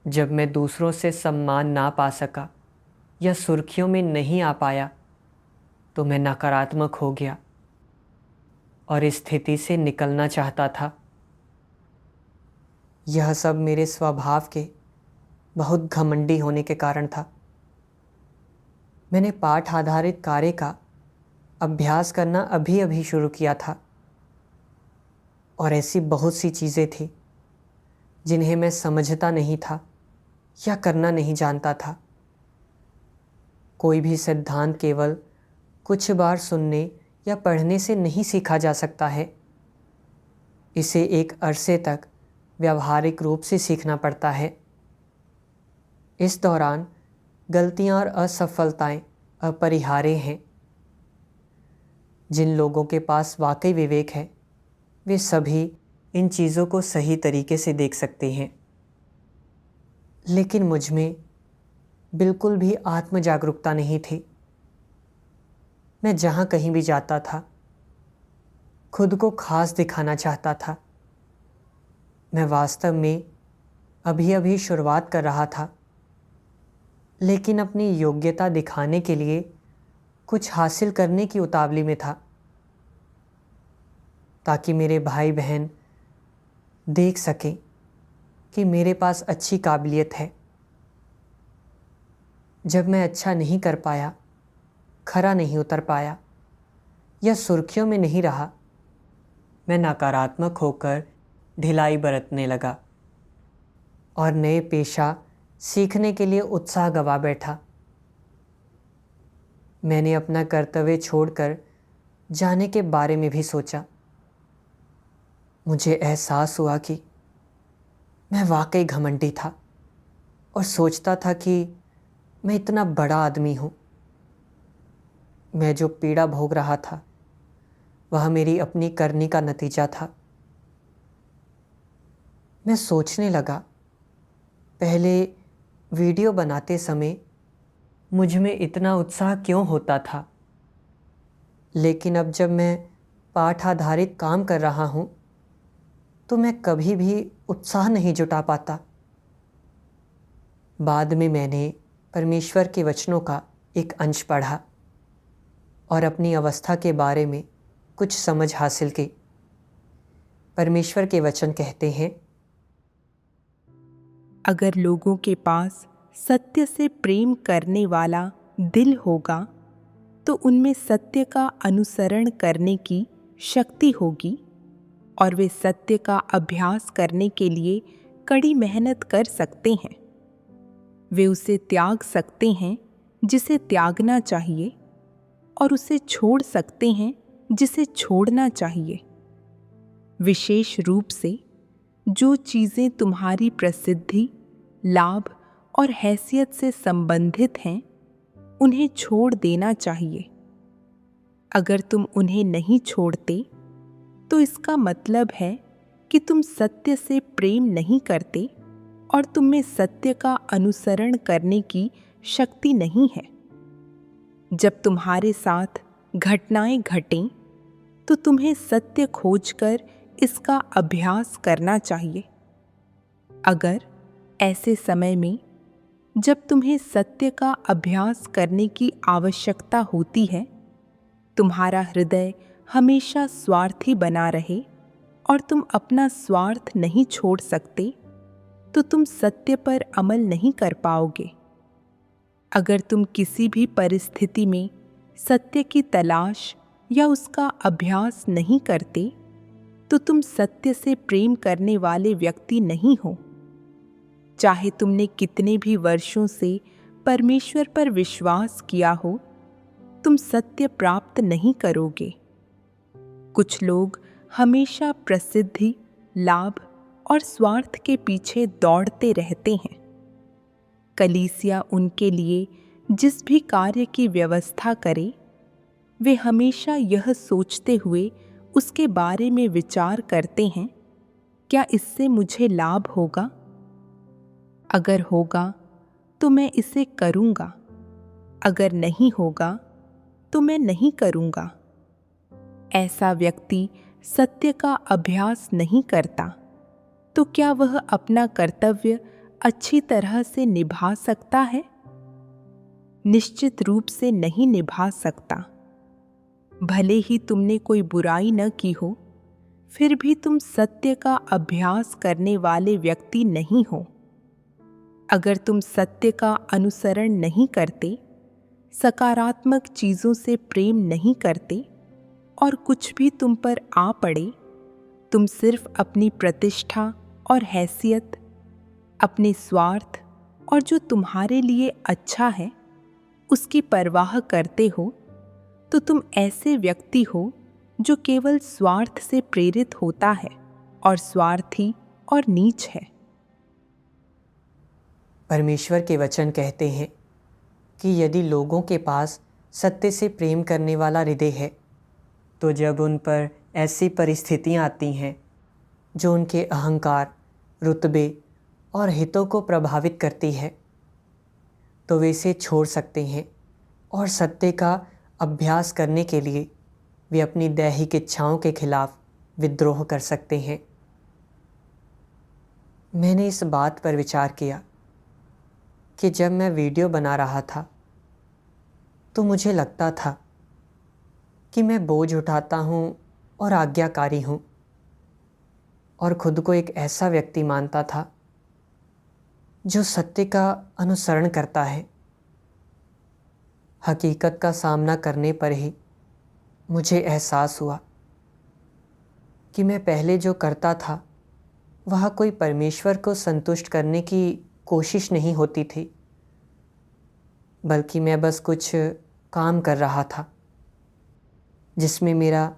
जब मैं दूसरों से सम्मान ना पा सका या सुर्खियों में नहीं आ पाया तो मैं नकारात्मक हो गया और इस स्थिति से निकलना चाहता था। यह सब मेरे स्वभाव के बहुत घमंडी होने के कारण था। मैंने पाठ आधारित कार्य का अभ्यास करना अभी अभी शुरू किया था और ऐसी बहुत सी चीज़ें थी जिन्हें मैं समझता नहीं था या करना नहीं जानता था। कोई भी सिद्धांत केवल कुछ बार सुनने या पढ़ने से नहीं सीखा जा सकता है। इसे एक अरसे तक व्यावहारिक रूप से सीखना पड़ता है। इस दौरान गलतियां और असफलताएं अपरिहार्य हैं। जिन लोगों के पास वाकई विवेक है वे सभी इन चीज़ों को सही तरीके से देख सकते हैं, लेकिन मुझ में बिल्कुल भी आत्म जागरूकता नहीं थी। मैं जहाँ कहीं भी जाता था खुद को खास दिखाना चाहता था। मैं वास्तव में अभी अभी शुरुआत कर रहा था, लेकिन अपनी योग्यता दिखाने के लिए कुछ हासिल करने की उतावली में था, ताकि मेरे भाई बहन देख सकें कि मेरे पास अच्छी काबिलियत है। जब मैं अच्छा नहीं कर पाया, खरा नहीं उतर पाया या सुर्खियों में नहीं रहा, मैं नकारात्मक होकर ढिलाई बरतने लगा और नए पेशा सीखने के लिए उत्साह गवा बैठा। मैंने अपना कर्तव्य छोड़कर जाने के बारे में भी सोचा। मुझे एहसास हुआ कि मैं वाकई घमंडी था और सोचता था कि मैं इतना बड़ा आदमी हूँ। मैं जो पीड़ा भोग रहा था वह मेरी अपनी करनी का नतीजा था। मैं सोचने लगा, पहले वीडियो बनाते समय मुझ में इतना उत्साह क्यों होता था, लेकिन अब जब मैं पाठ आधारित काम कर रहा हूँ तो मैं कभी भी उत्साह नहीं जुटा पाता। बाद में मैंने परमेश्वर के वचनों का एक अंश पढ़ा और अपनी अवस्था के बारे में कुछ समझ हासिल की। परमेश्वर के वचन कहते हैं, अगर लोगों के पास सत्य से प्रेम करने वाला दिल होगा तो उनमें सत्य का अनुसरण करने की शक्ति होगी और वे सत्य का अभ्यास करने के लिए कड़ी मेहनत कर सकते हैं। वे उसे त्याग सकते हैं जिसे त्यागना चाहिए और उसे छोड़ सकते हैं जिसे छोड़ना चाहिए। विशेष रूप से जो चीज़ें तुम्हारी प्रसिद्धि, लाभ और हैसियत से संबंधित हैं, उन्हें छोड़ देना चाहिए। अगर तुम उन्हें नहीं छोड़ते तो इसका मतलब है कि तुम सत्य से प्रेम नहीं करते और तुम में सत्य का अनुसरण करने की शक्ति नहीं है। जब तुम्हारे साथ घटनाएं घटें तो तुम्हें सत्य खोजकर इसका अभ्यास करना चाहिए। अगर ऐसे समय में जब तुम्हें सत्य का अभ्यास करने की आवश्यकता होती है, तुम्हारा हृदय हमेशा स्वार्थी बना रहे और तुम अपना स्वार्थ नहीं छोड़ सकते, तो तुम सत्य पर अमल नहीं कर पाओगे। अगर तुम किसी भी परिस्थिति में सत्य की तलाश या उसका अभ्यास नहीं करते, तो तुम सत्य से प्रेम करने वाले व्यक्ति नहीं हो। चाहे तुमने कितने भी वर्षों से परमेश्वर पर विश्वास किया हो, तुम सत्य प्राप्त नहीं करोगे। कुछ लोग हमेशा प्रसिद्धि, लाभ और स्वार्थ के पीछे दौड़ते रहते हैं। कलीसिया उनके लिए जिस भी कार्य की व्यवस्था करे, वे हमेशा यह सोचते हुए उसके बारे में विचार करते हैं, क्या इससे मुझे लाभ होगा? अगर होगा तो मैं इसे करूँगा, अगर नहीं होगा तो मैं नहीं करूँगा। ऐसा व्यक्ति सत्य का अभ्यास नहीं करता, तो क्या वह अपना कर्तव्य अच्छी तरह से निभा सकता है? निश्चित रूप से नहीं निभा सकता। भले ही तुमने कोई बुराई न की हो, फिर भी तुम सत्य का अभ्यास करने वाले व्यक्ति नहीं हो। अगर तुम सत्य का अनुसरण नहीं करते, सकारात्मक चीज़ों से प्रेम नहीं करते और कुछ भी तुम पर आ पड़े, तुम सिर्फ अपनी प्रतिष्ठा और हैसियत, अपने स्वार्थ और जो तुम्हारे लिए अच्छा है उसकी परवाह करते हो, तो तुम ऐसे व्यक्ति हो जो केवल स्वार्थ से प्रेरित होता है और स्वार्थी और नीच है। परमेश्वर के वचन कहते हैं कि यदि लोगों के पास सत्य से प्रेम करने वाला हृदय है, तो जब उन पर ऐसी परिस्थितियां आती हैं जो उनके अहंकार, रुतबे और हितों को प्रभावित करती है, तो वे इसे छोड़ सकते हैं और सत्य का अभ्यास करने के लिए वे अपनी दैहिक इच्छाओं के खिलाफ विद्रोह कर सकते हैं। मैंने इस बात पर विचार किया कि जब मैं वीडियो बना रहा था तो मुझे लगता था कि मैं बोझ उठाता हूँ और आज्ञाकारी हूँ, और खुद को एक ऐसा व्यक्ति मानता था जो सत्य का अनुसरण करता है। हकीकत का सामना करने पर ही मुझे एहसास हुआ कि मैं पहले जो करता था वह कोई परमेश्वर को संतुष्ट करने की कोशिश नहीं होती थी, बल्कि मैं बस कुछ काम कर रहा था जिसमें मेरा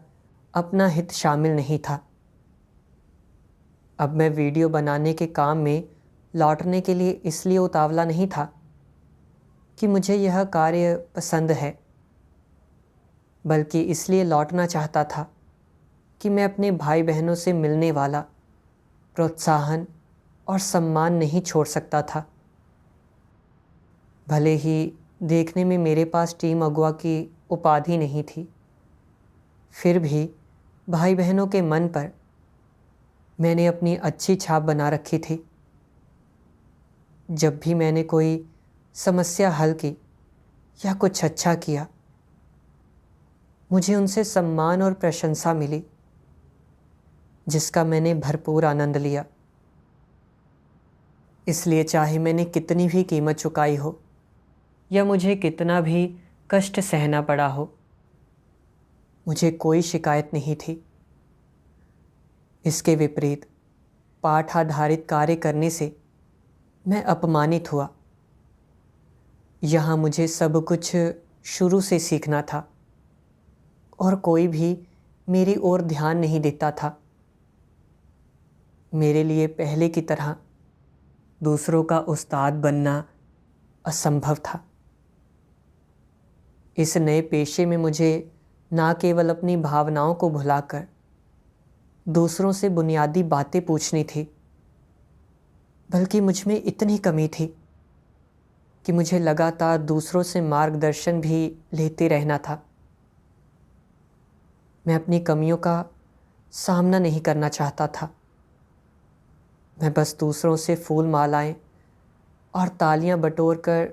अपना हित शामिल नहीं था। अब मैं वीडियो बनाने के काम में लौटने के लिए इसलिए उतावला नहीं था कि मुझे यह कार्य पसंद है, बल्कि इसलिए लौटना चाहता था कि मैं अपने भाई बहनों से मिलने वाला प्रोत्साहन और सम्मान नहीं छोड़ सकता था। भले ही देखने में मेरे पास टीम अगुआ की उपाधि नहीं थी, फिर भी भाई बहनों के मन पर मैंने अपनी अच्छी छाप बना रखी थी। जब भी मैंने कोई समस्या हल की या कुछ अच्छा किया, मुझे उनसे सम्मान और प्रशंसा मिली, जिसका मैंने भरपूर आनंद लिया। इसलिए चाहे मैंने कितनी भी कीमत चुकाई हो या मुझे कितना भी कष्ट सहना पड़ा हो, मुझे कोई शिकायत नहीं थी। इसके विपरीत पाठ आधारित कार्य करने से मैं अपमानित हुआ। यहाँ मुझे सब कुछ शुरू से सीखना था और कोई भी मेरी ओर ध्यान नहीं देता था। मेरे लिए पहले की तरह दूसरों का उस्ताद बनना असंभव था। इस नए पेशे में मुझे ना केवल अपनी भावनाओं को भुलाकर दूसरों से बुनियादी बातें पूछनी थी, बल्कि मुझ में इतनी कमी थी कि मुझे लगातार दूसरों से मार्गदर्शन भी लेते रहना था। मैं अपनी कमियों का सामना नहीं करना चाहता था। मैं बस दूसरों से फूल मालाएं और तालियां बटोर कर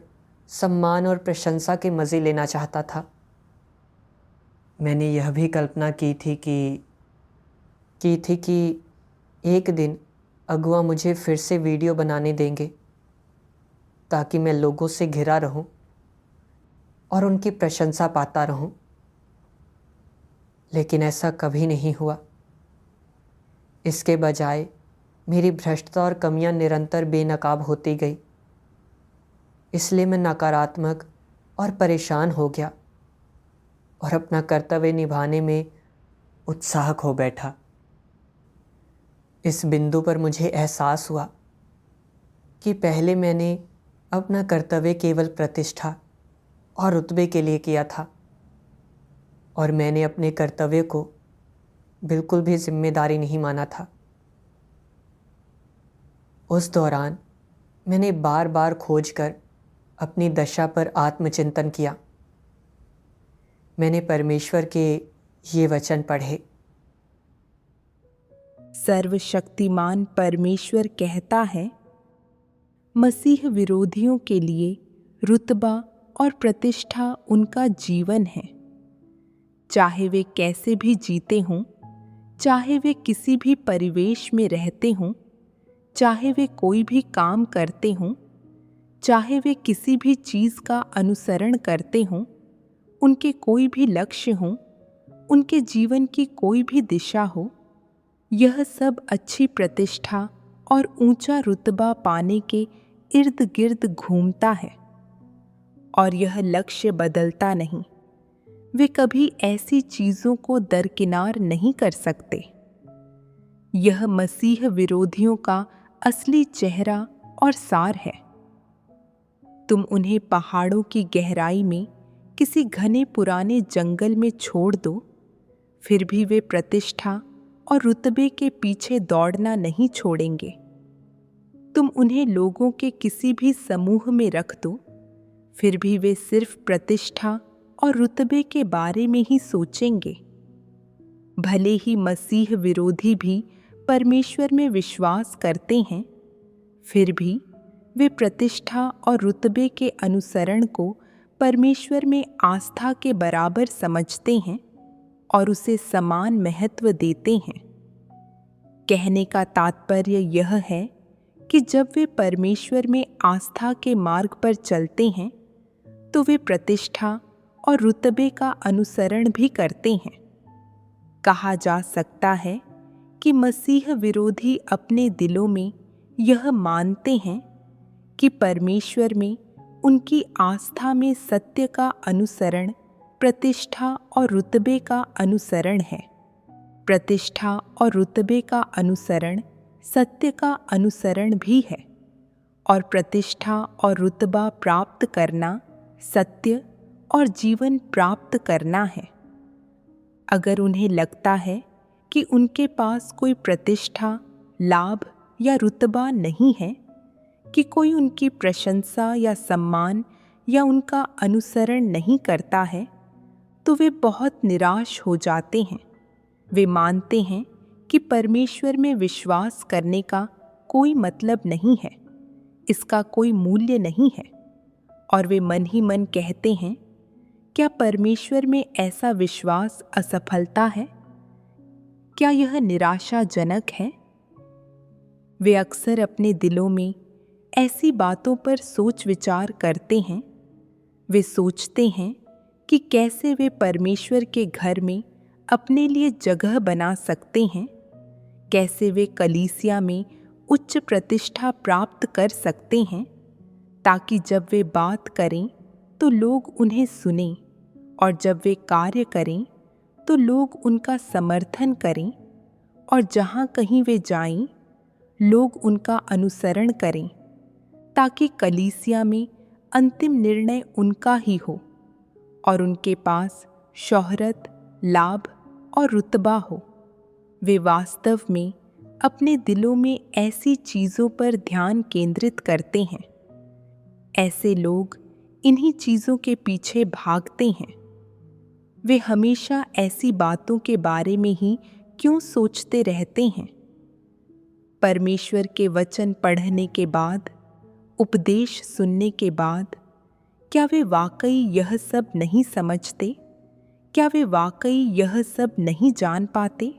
सम्मान और प्रशंसा के मज़े लेना चाहता था। मैंने यह भी कल्पना की थी कि एक दिन अगुआ मुझे फिर से वीडियो बनाने देंगे, ताकि मैं लोगों से घिरा रहूं और उनकी प्रशंसा पाता रहूं। लेकिन ऐसा कभी नहीं हुआ। इसके बजाय मेरी भ्रष्टता और कमियां निरंतर बेनकाब होती गई। इसलिए मैं नकारात्मक और परेशान हो गया और अपना कर्तव्य निभाने में उत्साहक हो बैठा। इस बिंदु पर मुझे एहसास हुआ कि पहले मैंने अपना कर्तव्य केवल प्रतिष्ठा और रुतबे के लिए किया था, और मैंने अपने कर्तव्य को बिल्कुल भी जिम्मेदारी नहीं माना था। उस दौरान मैंने बार बार खोजकर अपनी दशा पर आत्मचिंतन किया। मैंने परमेश्वर के ये वचन पढ़े। सर्वशक्तिमान परमेश्वर कहता है, मसीह विरोधियों के लिए रुतबा और प्रतिष्ठा उनका जीवन है। चाहे वे कैसे भी जीते हों, चाहे वे किसी भी परिवेश में रहते हों, चाहे वे कोई भी काम करते हों, चाहे वे किसी भी चीज़ का अनुसरण करते हों, उनके कोई भी लक्ष्य हों, उनके जीवन की कोई भी दिशा हो, यह सब अच्छी प्रतिष्ठा और ऊंचा रुतबा पाने के इर्द गिर्द घूमता है। और यह लक्ष्य बदलता नहीं। वे कभी ऐसी चीज़ों को दरकिनार नहीं कर सकते। यह मसीह विरोधियों का असली चेहरा और सार है। तुम उन्हें पहाड़ों की गहराई में किसी घने पुराने जंगल में छोड़ दो, फिर भी वे प्रतिष्ठा और रुतबे के पीछे दौड़ना नहीं छोड़ेंगे। तुम उन्हें लोगों के किसी भी समूह में रख दो, फिर भी वे सिर्फ प्रतिष्ठा और रुतबे के बारे में ही सोचेंगे। भले ही मसीह विरोधी भी परमेश्वर में विश्वास करते हैं, फिर भी वे प्रतिष्ठा और रुतबे के अनुसरण को परमेश्वर में आस्था के बराबर समझते हैं और उसे समान महत्व देते हैं। कहने का तात्पर्य यह है कि जब वे परमेश्वर में आस्था के मार्ग पर चलते हैं, तो वे प्रतिष्ठा और रुतबे का अनुसरण भी करते हैं। कहा जा सकता है कि मसीह विरोधी अपने दिलों में यह मानते हैं कि परमेश्वर में उनकी आस्था में सत्य का अनुसरण प्रतिष्ठा और रुतबे का अनुसरण है। प्रतिष्ठा और रुतबे का अनुसरण सत्य का अनुसरण भी है, और प्रतिष्ठा और रुतबा प्राप्त करना सत्य और जीवन प्राप्त करना है। अगर उन्हें लगता है कि उनके पास कोई प्रतिष्ठा, लाभ या रुतबा नहीं है, कि कोई उनकी प्रशंसा या सम्मान या उनका अनुसरण नहीं करता है, तो वे बहुत निराश हो जाते हैं। वे मानते हैं कि परमेश्वर में विश्वास करने का कोई मतलब नहीं है, इसका कोई मूल्य नहीं है, और वे मन ही मन कहते हैं, क्या परमेश्वर में ऐसा विश्वास असफलता है? क्या यह निराशाजनक है? वे अक्सर अपने दिलों में ऐसी बातों पर सोच विचार करते हैं। वे सोचते हैं कि कैसे वे परमेश्वर के घर में अपने लिए जगह बना सकते हैं, कैसे वे कलीसिया में उच्च प्रतिष्ठा प्राप्त कर सकते हैं, ताकि जब वे बात करें तो लोग उन्हें सुनें, और जब वे कार्य करें तो लोग उनका समर्थन करें, और जहाँ कहीं वे जाएं, लोग उनका अनुसरण करें, ताकि कलीसिया में अंतिम निर्णय उनका ही हो और उनके पास शोहरत, लाभ और रुतबा हो। वे वास्तव में अपने दिलों में ऐसी चीज़ों पर ध्यान केंद्रित करते हैं। ऐसे लोग इन्हीं चीज़ों के पीछे भागते हैं। वे हमेशा ऐसी बातों के बारे में ही क्यों सोचते रहते हैं? परमेश्वर के वचन पढ़ने के बाद, उपदेश सुनने के बाद, क्या वे वाकई यह सब नहीं समझते? क्या वे वाकई यह सब नहीं जान पाते?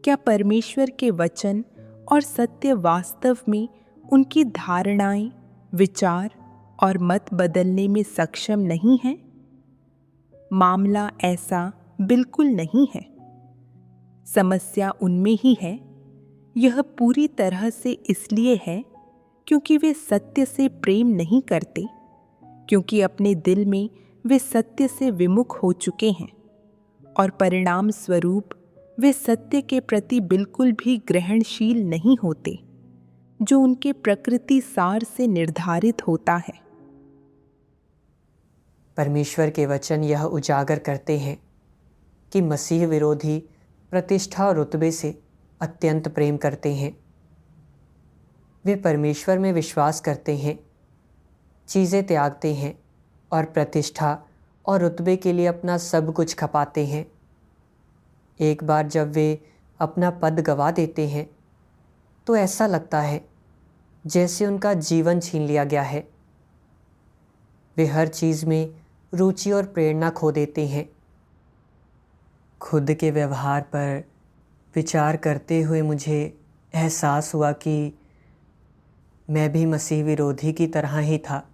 क्या परमेश्वर के वचन और सत्य वास्तव में उनकी धारणाएं, विचार और मत बदलने में सक्षम नहीं हैं? मामला ऐसा बिल्कुल नहीं है। समस्या उनमें ही है। यह पूरी तरह से इसलिए है क्योंकि वे सत्य से प्रेम नहीं करते, क्योंकि अपने दिल में वे सत्य से विमुख हो चुके हैं, और परिणाम स्वरूप वे सत्य के प्रति बिल्कुल भी ग्रहणशील नहीं होते, जो उनके प्रकृति सार से निर्धारित होता है। परमेश्वर के वचन यह उजागर करते हैं कि मसीह विरोधी प्रतिष्ठा और रुतबे से अत्यंत प्रेम करते हैं। वे परमेश्वर में विश्वास करते हैं, चीज़ें त्यागते हैं और प्रतिष्ठा और रुतबे के लिए अपना सब कुछ खपाते हैं। एक बार जब वे अपना पद गंवा देते हैं तो ऐसा लगता है जैसे उनका जीवन छीन लिया गया है। वे हर चीज़ में रुचि और प्रेरणा खो देते हैं। खुद के व्यवहार पर विचार करते हुए मुझे एहसास हुआ कि मैं भी मसीह विरोधी की तरह ही था।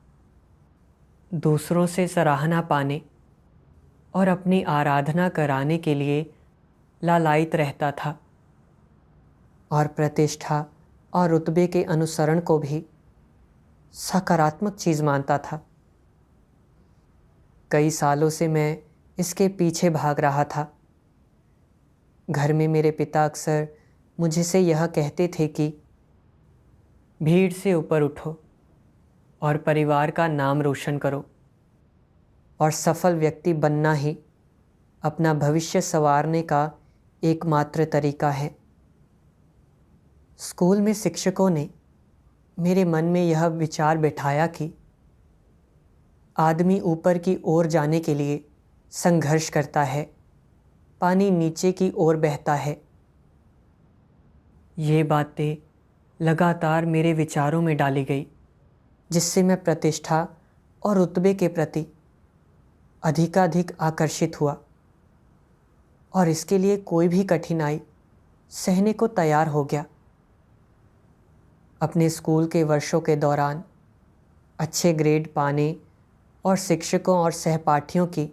दूसरों से सराहना पाने और अपनी आराधना कराने के लिए लालायित रहता था, और प्रतिष्ठा और रुतबे के अनुसरण को भी सकारात्मक चीज़ मानता था। कई सालों से मैं इसके पीछे भाग रहा था। घर में मेरे पिता अक्सर मुझसे यह कहते थे कि भीड़ से ऊपर उठो और परिवार का नाम रोशन करो, और सफल व्यक्ति बनना ही अपना भविष्य संवारने का एकमात्र तरीका है। स्कूल में शिक्षकों ने मेरे मन में यह विचार बिठाया कि आदमी ऊपर की ओर जाने के लिए संघर्ष करता है, पानी नीचे की ओर बहता है। ये बातें लगातार मेरे विचारों में डाली गई, जिससे मैं प्रतिष्ठा और रुतबे के प्रति अधिकाधिक आकर्षित हुआ, और इसके लिए कोई भी कठिनाई सहने को तैयार हो गया। अपने स्कूल के वर्षों के दौरान अच्छे ग्रेड पाने और शिक्षकों और सहपाठियों की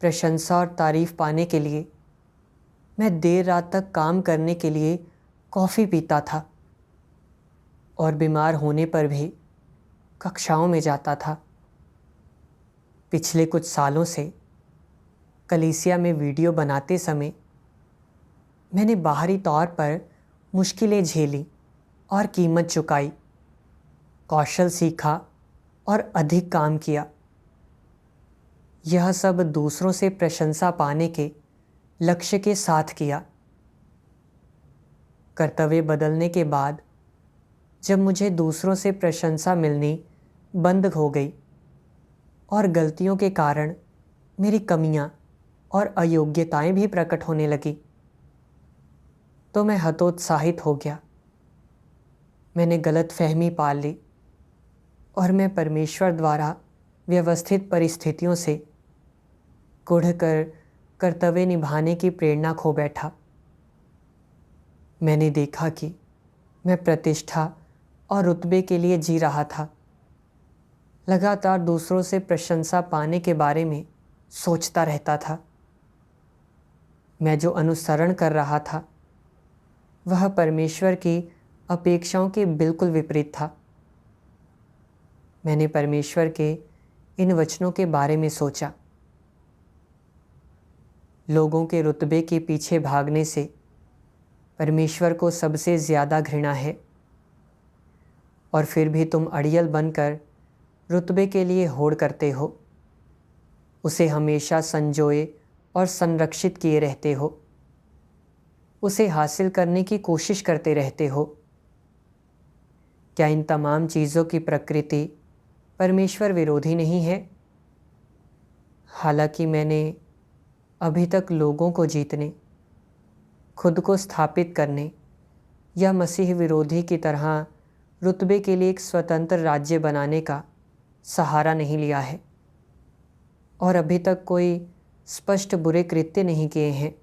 प्रशंसा और तारीफ पाने के लिए मैं देर रात तक काम करने के लिए कॉफ़ी पीता था और बीमार होने पर भी कक्षाओं में जाता था। पिछले कुछ सालों से कलीसिया में वीडियो बनाते समय मैंने बाहरी तौर पर मुश्किलें झेली और कीमत चुकाई, कौशल सीखा और अधिक काम किया। यह सब दूसरों से प्रशंसा पाने के लक्ष्य के साथ किया। कर्तव्य बदलने के बाद जब मुझे दूसरों से प्रशंसा मिलनी बंद हो गई और गलतियों के कारण मेरी कमियां और अयोग्यताएं भी प्रकट होने लगी, तो मैं हतोत्साहित हो गया। मैंने गलतफहमी पाल ली और मैं परमेश्वर द्वारा व्यवस्थित परिस्थितियों से कुढ़कर कर्तव्य निभाने की प्रेरणा खो बैठा। मैंने देखा कि मैं प्रतिष्ठा और रुतबे के लिए जी रहा था, लगातार दूसरों से प्रशंसा पाने के बारे में सोचता रहता था। मैं जो अनुसरण कर रहा था वह परमेश्वर की अपेक्षाओं के बिल्कुल विपरीत था। मैंने परमेश्वर के इन वचनों के बारे में सोचा, लोगों के रुतबे के पीछे भागने से परमेश्वर को सबसे ज़्यादा घृणा है, और फिर भी तुम अड़ियल बनकर रुतबे के लिए होड़ करते हो, उसे हमेशा संजोए और संरक्षित किए रहते हो, उसे हासिल करने की कोशिश करते रहते हो। क्या इन तमाम चीज़ों की प्रकृति परमेश्वर विरोधी नहीं है? हालांकि मैंने अभी तक लोगों को जीतने, खुद को स्थापित करने या मसीह विरोधी की तरह रुतबे के लिए एक स्वतंत्र राज्य बनाने का सहारा नहीं लिया है और अभी तक कोई स्पष्ट बुरे कृत्य नहीं किए हैं।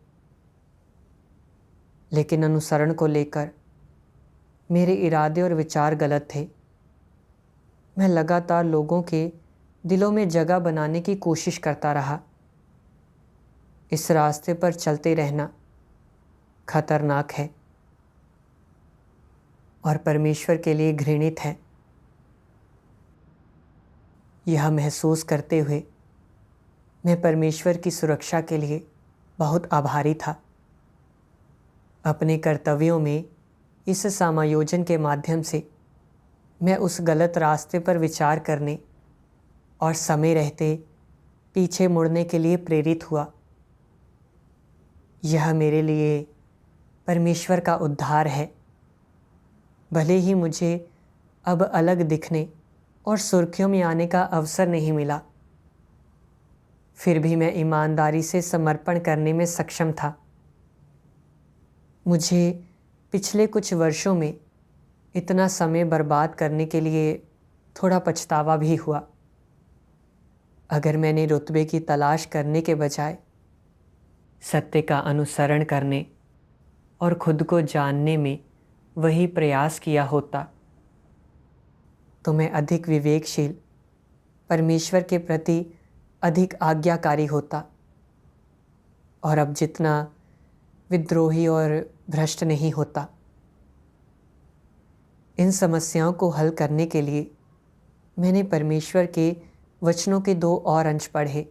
लेकिन अनुसरण को लेकर मेरे इरादे और विचार गलत थे। मैं लगातार लोगों के दिलों में जगह बनाने की कोशिश करता रहा। इस रास्ते पर चलते रहना खतरनाक है और परमेश्वर के लिए घृणित है। यह महसूस करते हुए मैं परमेश्वर की सुरक्षा के लिए बहुत आभारी था। अपने कर्तव्यों में इस समायोजन के माध्यम से मैं उस गलत रास्ते पर विचार करने और समय रहते पीछे मुड़ने के लिए प्रेरित हुआ। यह मेरे लिए परमेश्वर का उद्धार है। भले ही मुझे अब अलग दिखने और सुर्खियों में आने का अवसर नहीं मिला, फिर भी मैं ईमानदारी से समर्पण करने में सक्षम था। मुझे पिछले कुछ वर्षों में इतना समय बर्बाद करने के लिए थोड़ा पछतावा भी हुआ। अगर मैंने रुतबे की तलाश करने के बजाय सत्य का अनुसरण करने और खुद को जानने में वही प्रयास किया होता, तो मैं अधिक विवेकशील, परमेश्वर के प्रति अधिक आज्ञाकारी होता और अब जितना विद्रोही और भ्रष्ट नहीं होता। इन समस्याओं को हल करने के लिए मैंने परमेश्वर के वचनों के 2 और अंश पढ़े।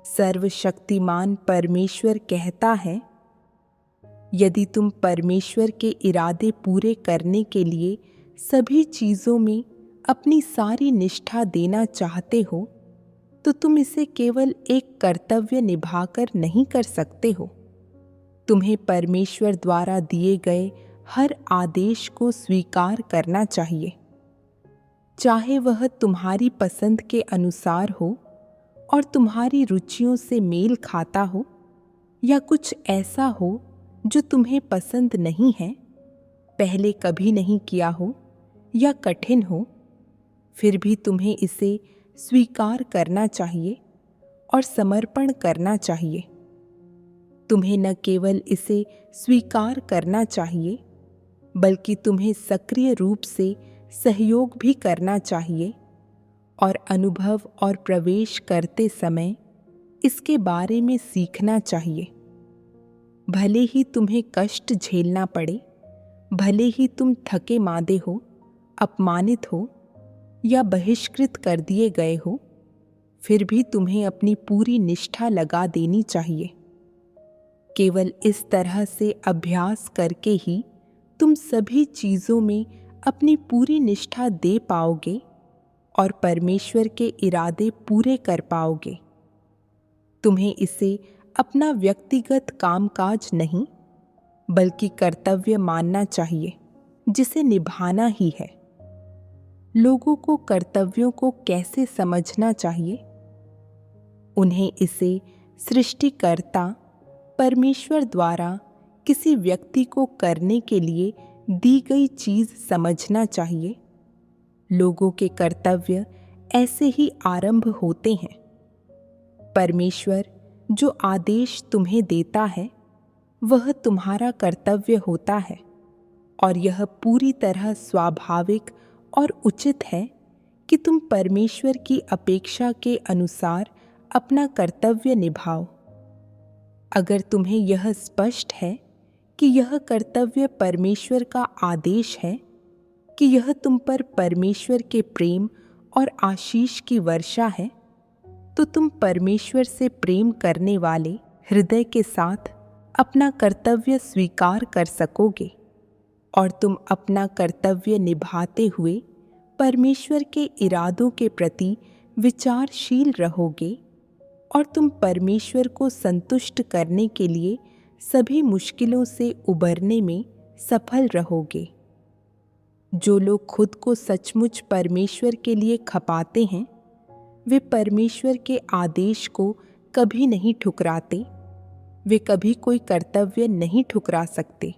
सर्वशक्तिमान परमेश्वर कहता है, यदि तुम परमेश्वर के इरादे पूरे करने के लिए सभी चीज़ों में अपनी सारी निष्ठा देना चाहते हो, तो तुम इसे केवल एक कर्तव्य निभाकर नहीं कर सकते हो। तुम्हें परमेश्वर द्वारा दिए गए हर आदेश को स्वीकार करना चाहिए, चाहे वह तुम्हारी पसंद के अनुसार हो और तुम्हारी रुचियों से मेल खाता हो, या कुछ ऐसा हो जो तुम्हें पसंद नहीं है, पहले कभी नहीं किया हो या कठिन हो। फिर भी तुम्हें इसे स्वीकार करना चाहिए और समर्पण करना चाहिए। तुम्हें न केवल इसे स्वीकार करना चाहिए, बल्कि तुम्हें सक्रिय रूप से सहयोग भी करना चाहिए और अनुभव और प्रवेश करते समय इसके बारे में सीखना चाहिए। भले ही तुम्हें कष्ट झेलना पड़े, भले ही तुम थके मांदे हो, अपमानित हो या बहिष्कृत कर दिए गए हो, फिर भी तुम्हें अपनी पूरी निष्ठा लगा देनी चाहिए। केवल इस तरह से अभ्यास करके ही तुम सभी चीज़ों में अपनी पूरी निष्ठा दे पाओगे और परमेश्वर के इरादे पूरे कर पाओगे। तुम्हें इसे अपना व्यक्तिगत कामकाज नहीं, बल्कि कर्तव्य मानना चाहिए, जिसे निभाना ही है। लोगों को कर्तव्यों को कैसे समझना चाहिए? उन्हें इसे सृष्टिकर्ता परमेश्वर द्वारा किसी व्यक्ति को करने के लिए दी गई चीज समझना चाहिए। लोगों के कर्तव्य ऐसे ही आरंभ होते हैं। परमेश्वर जो आदेश तुम्हें देता है वह तुम्हारा कर्तव्य होता है, और यह पूरी तरह स्वाभाविक और उचित है कि तुम परमेश्वर की अपेक्षा के अनुसार अपना कर्तव्य निभाओ। अगर तुम्हें यह स्पष्ट है कि यह कर्तव्य परमेश्वर का आदेश है, कि यह तुम पर परमेश्वर के प्रेम और आशीष की वर्षा है, तो तुम परमेश्वर से प्रेम करने वाले हृदय के साथ अपना कर्तव्य स्वीकार कर सकोगे, और तुम अपना कर्तव्य निभाते हुए परमेश्वर के इरादों के प्रति विचारशील रहोगे, और तुम परमेश्वर को संतुष्ट करने के लिए सभी मुश्किलों से उबरने में सफल रहोगे। जो लोग खुद को सचमुच परमेश्वर के लिए खपाते हैं, वे परमेश्वर के आदेश को कभी नहीं ठुकराते। वे कभी कोई कर्तव्य नहीं ठुकरा सकते।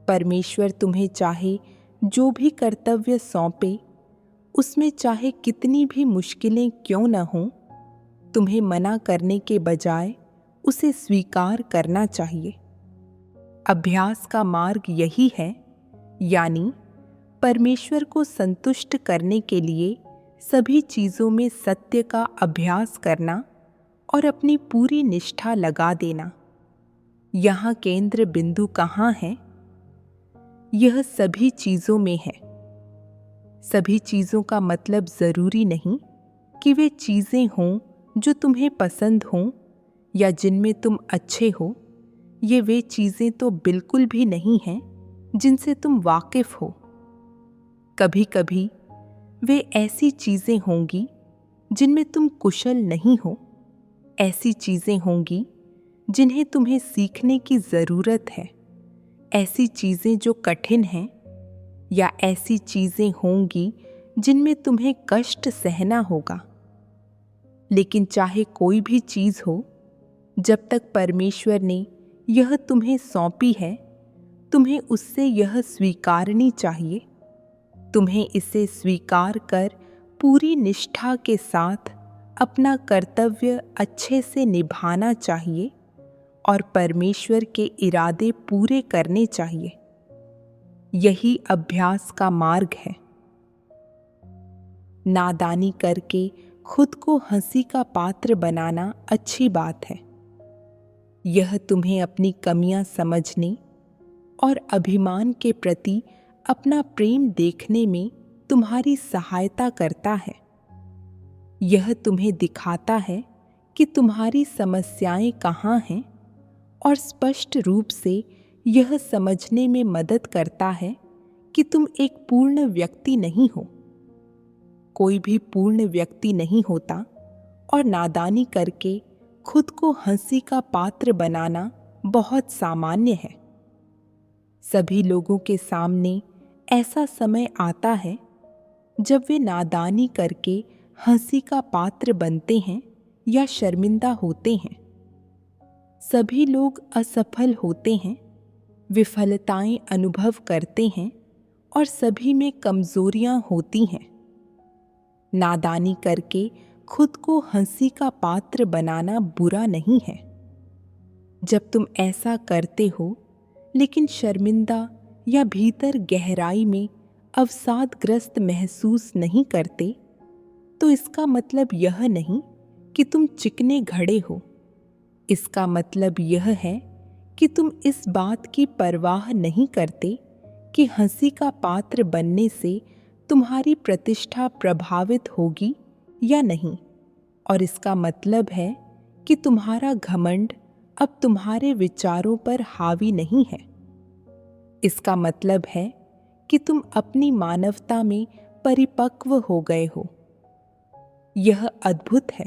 परमेश्वर तुम्हें चाहे जो भी कर्तव्य सौंपे, उसमें चाहे कितनी भी मुश्किलें क्यों न हों, तुम्हें मना करने के बजाय उसे स्वीकार करना चाहिए। अभ्यास का मार्ग यही है, यानी परमेश्वर को संतुष्ट करने के लिए सभी चीज़ों में सत्य का अभ्यास करना और अपनी पूरी निष्ठा लगा देना। यहाँ केंद्र बिंदु कहाँ है? यह सभी चीज़ों में है। सभी चीज़ों का मतलब ज़रूरी नहीं कि वे चीज़ें हों जो तुम्हें पसंद हों या जिनमें तुम अच्छे हो। ये वे चीज़ें तो बिल्कुल भी नहीं हैं जिनसे तुम वाकिफ़ हो। कभी कभी वे ऐसी चीज़ें होंगी जिनमें तुम कुशल नहीं हो। ऐसी चीज़ें होंगी जिन्हें तुम्हें सीखने की ज़रूरत है। ऐसी चीज़ें जो कठिन हैं, या ऐसी चीज़ें होंगी जिनमें तुम्हें कष्ट सहना होगा। लेकिन चाहे कोई भी चीज़ हो, जब तक परमेश्वर ने यह तुम्हें सौंपी है, तुम्हें उससे यह स्वीकारनी चाहिए। तुम्हें इसे स्वीकार कर पूरी निष्ठा के साथ अपना कर्तव्य अच्छे से निभाना चाहिए और परमेश्वर के इरादे पूरे करने चाहिए। यही अभ्यास का मार्ग है। नादानी करके खुद को हंसी का पात्र बनाना अच्छी बात है। यह तुम्हें अपनी कमियां समझने और अभिमान के प्रति अपना प्रेम देखने में तुम्हारी सहायता करता है। यह तुम्हें दिखाता है कि तुम्हारी समस्याएं कहाँ हैं, और स्पष्ट रूप से यह समझने में मदद करता है कि तुम एक पूर्ण व्यक्ति नहीं हो। कोई भी पूर्ण व्यक्ति नहीं होता, और नादानी करके खुद को हंसी का पात्र बनाना बहुत सामान्य है। सभी लोगों के सामने ऐसा समय आता है जब वे नादानी करके हंसी का पात्र बनते हैं या शर्मिंदा होते हैं। सभी लोग असफल होते हैं, विफलताएं अनुभव करते हैं, और सभी में कमजोरियां होती हैं। नादानी करके खुद को हंसी का पात्र बनाना बुरा नहीं है। जब तुम ऐसा करते हो लेकिन शर्मिंदा या भीतर गहराई में अवसादग्रस्त महसूस नहीं करते, तो इसका मतलब यह नहीं कि तुम चिकने घड़े हो। इसका मतलब यह है कि तुम इस बात की परवाह नहीं करते कि हंसी का पात्र बनने से तुम्हारी प्रतिष्ठा प्रभावित होगी या नहीं। और इसका मतलब है कि तुम्हारा घमंड अब तुम्हारे विचारों पर हावी नहीं है। इसका मतलब है कि तुम अपनी मानवता में परिपक्व हो गए हो। यह अद्भुत है।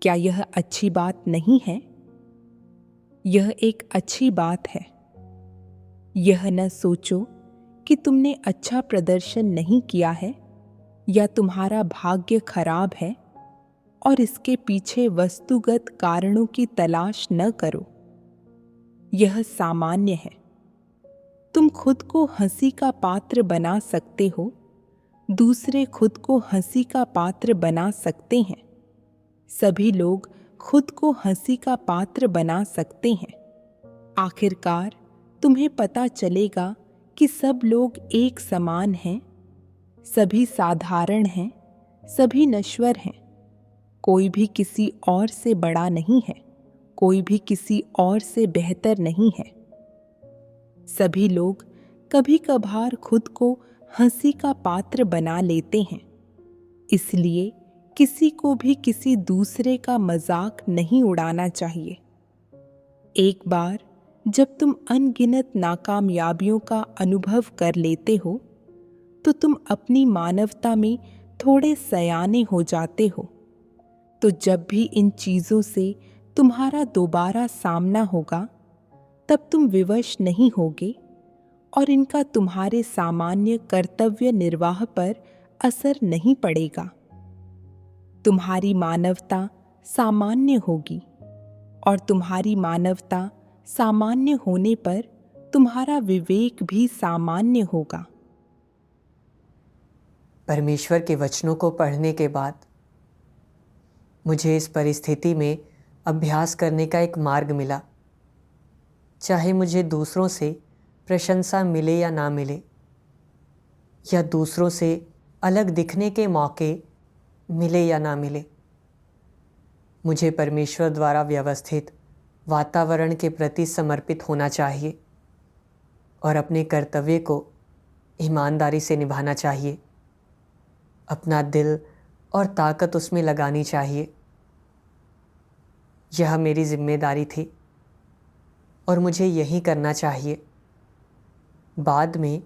क्या यह अच्छी बात नहीं है? यह एक अच्छी बात है। यह न सोचो कि तुमने अच्छा प्रदर्शन नहीं किया है या तुम्हारा भाग्य खराब है और इसके पीछे वस्तुगत कारणों की तलाश न करो। यह सामान्य है। तुम खुद को हंसी का पात्र बना सकते हो, दूसरे खुद को हंसी का पात्र बना सकते हैं। सभी लोग खुद को हंसी का पात्र बना सकते हैं। आखिरकार तुम्हें पता चलेगा कि सब लोग एक समान हैं, सभी साधारण हैं, सभी नश्वर हैं। कोई भी किसी और से बड़ा नहीं है, कोई भी किसी और से बेहतर नहीं है। सभी लोग कभी कभार खुद को हंसी का पात्र बना लेते हैं। इसलिए किसी को भी किसी दूसरे का मजाक नहीं उड़ाना चाहिए। एक बार जब तुम अनगिनत नाकामयाबियों का अनुभव कर लेते हो तो तुम अपनी मानवता में थोड़े सयाने हो जाते हो। तो जब भी इन चीज़ों से तुम्हारा दोबारा सामना होगा तब तुम विवश नहीं होगे और इनका तुम्हारे सामान्य कर्तव्य निर्वाह पर असर नहीं पड़ेगा। तुम्हारी मानवता सामान्य होगी और तुम्हारी मानवता सामान्य होने पर तुम्हारा विवेक भी सामान्य होगा। परमेश्वर के वचनों को पढ़ने के बाद मुझे इस परिस्थिति में अभ्यास करने का एक मार्ग मिला। चाहे मुझे दूसरों से प्रशंसा मिले या ना मिले, या दूसरों से अलग दिखने के मौके मिले या ना मिले, मुझे परमेश्वर द्वारा व्यवस्थित वातावरण के प्रति समर्पित होना चाहिए और अपने कर्तव्य को ईमानदारी से निभाना चाहिए। अपना दिल और ताकत उसमें लगानी चाहिए। यह मेरी जिम्मेदारी थी और मुझे यही करना चाहिए। बाद में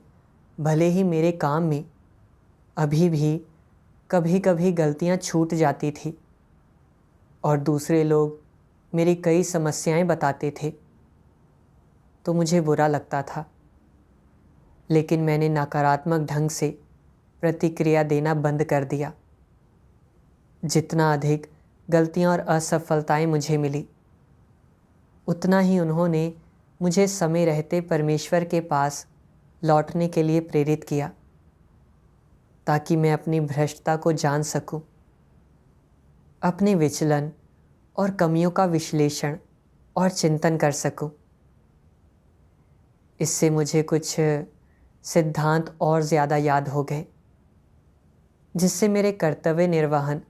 भले ही मेरे काम में अभी भी कभी कभी गलतियां छूट जाती थी और दूसरे लोग मेरी कई समस्याएं बताते थे तो मुझे बुरा लगता था, लेकिन मैंने नकारात्मक ढंग से प्रतिक्रिया देना बंद कर दिया। जितना अधिक गलतियां और असफलताएं मुझे मिली, उतना ही उन्होंने मुझे समय रहते परमेश्वर के पास लौटने के लिए प्रेरित किया, ताकि मैं अपनी भ्रष्टता को जान सकूं, अपने विचलन और कमियों का विश्लेषण और चिंतन कर सकूं। इससे मुझे कुछ सिद्धांत और ज़्यादा याद हो गए, जिससे मेरे कर्तव्य निर्वहन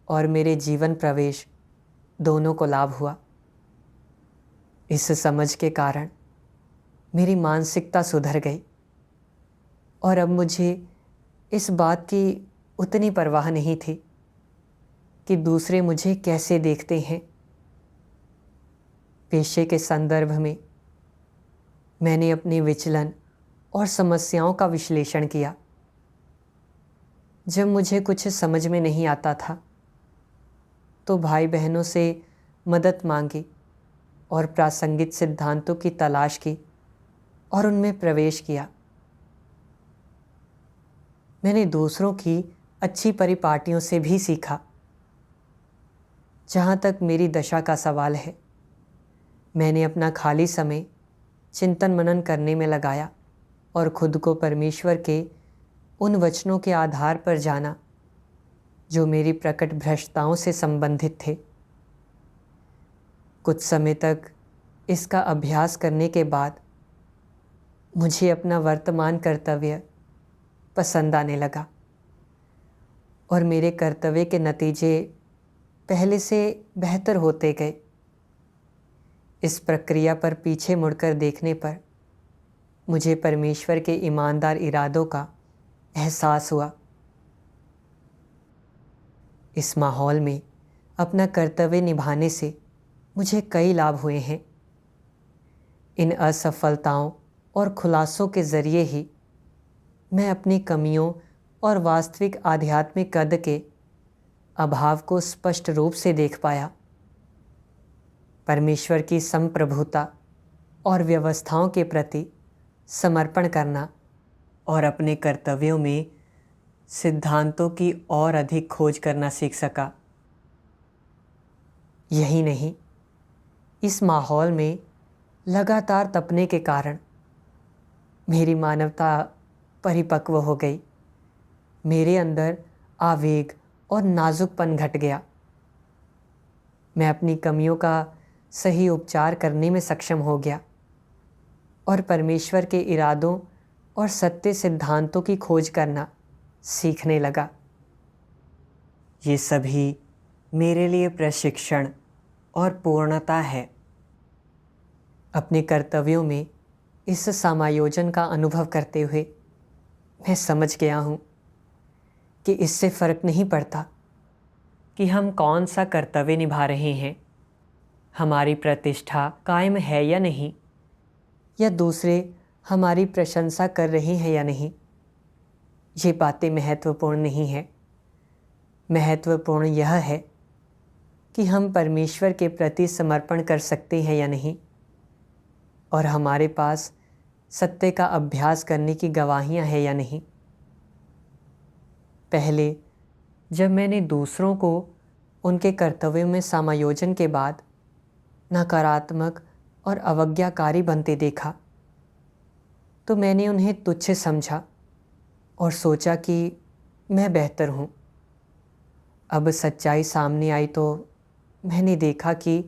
और मेरे जीवन प्रवेश दोनों को लाभ हुआ। इस समझ के कारण मेरी मानसिकता सुधर गई और अब मुझे इस बात की उतनी परवाह नहीं थी कि दूसरे मुझे कैसे देखते हैं। पेशे के संदर्भ में मैंने अपने विचलन और समस्याओं का विश्लेषण किया। जब मुझे कुछ समझ में नहीं आता था तो भाई बहनों से मदद मांगी और प्रासंगिक सिद्धांतों की तलाश की और उनमें प्रवेश किया। मैंने दूसरों की अच्छी परिपाटियों से भी सीखा। जहाँ तक मेरी दशा का सवाल है, मैंने अपना खाली समय चिंतन मनन करने में लगाया और खुद को परमेश्वर के उन वचनों के आधार पर जाना जो मेरी प्रकट भ्रष्टताओं से संबंधित थे। कुछ समय तक इसका अभ्यास करने के बाद मुझे अपना वर्तमान कर्तव्य पसंद आने लगा और मेरे कर्तव्य के नतीजे पहले से बेहतर होते गए। इस प्रक्रिया पर पीछे मुड़कर देखने पर मुझे परमेश्वर के ईमानदार इरादों का एहसास हुआ। इस माहौल में अपना कर्तव्य निभाने से मुझे कई लाभ हुए हैं। इन असफलताओं और खुलासों के ज़रिए ही मैं अपनी कमियों और वास्तविक आध्यात्मिक कद के अभाव को स्पष्ट रूप से देख पाया। परमेश्वर की संप्रभुता और व्यवस्थाओं के प्रति समर्पण करना और अपने कर्तव्यों में सिद्धांतों की और अधिक खोज करना सीख सका। यही नहीं, इस माहौल में लगातार तपने के कारण मेरी मानवता परिपक्व हो गई। मेरे अंदर आवेग और नाजुकपन घट गया। मैं अपनी कमियों का सही उपचार करने में सक्षम हो गया और परमेश्वर के इरादों और सत्य सिद्धांतों की खोज करना सीखने लगा। ये सभी मेरे लिए प्रशिक्षण और पूर्णता है। अपने कर्तव्यों में इस समायोजन का अनुभव करते हुए मैं समझ गया हूँ कि इससे फ़र्क नहीं पड़ता कि हम कौन सा कर्तव्य निभा रहे हैं, हमारी प्रतिष्ठा कायम है या नहीं, या दूसरे हमारी प्रशंसा कर रहे हैं या नहीं। ये बातें महत्वपूर्ण नहीं है। महत्वपूर्ण यह है कि हम परमेश्वर के प्रति समर्पण कर सकते हैं या नहीं, और हमारे पास सत्य का अभ्यास करने की गवाहियाँ हैं या नहीं। पहले जब मैंने दूसरों को उनके कर्तव्यों में समायोजन के बाद नकारात्मक और अवज्ञाकारी बनते देखा तो मैंने उन्हें तुच्छ समझा और सोचा कि मैं बेहतर हूँ। अब सच्चाई सामने आई तो मैंने देखा कि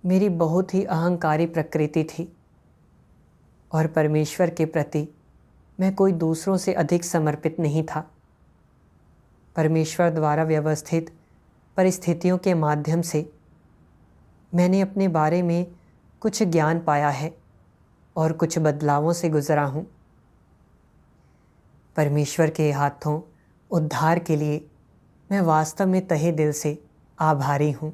मेरी बहुत ही अहंकारी प्रकृति थी और परमेश्वर के प्रति मैं कोई दूसरों से अधिक समर्पित नहीं था। परमेश्वर द्वारा व्यवस्थित परिस्थितियों के माध्यम से मैंने अपने बारे में कुछ ज्ञान पाया है और कुछ बदलावों से गुजरा हूँ। परमेश्वर के हाथों उद्धार के लिए मैं वास्तव में तहे दिल से आभारी हूँ।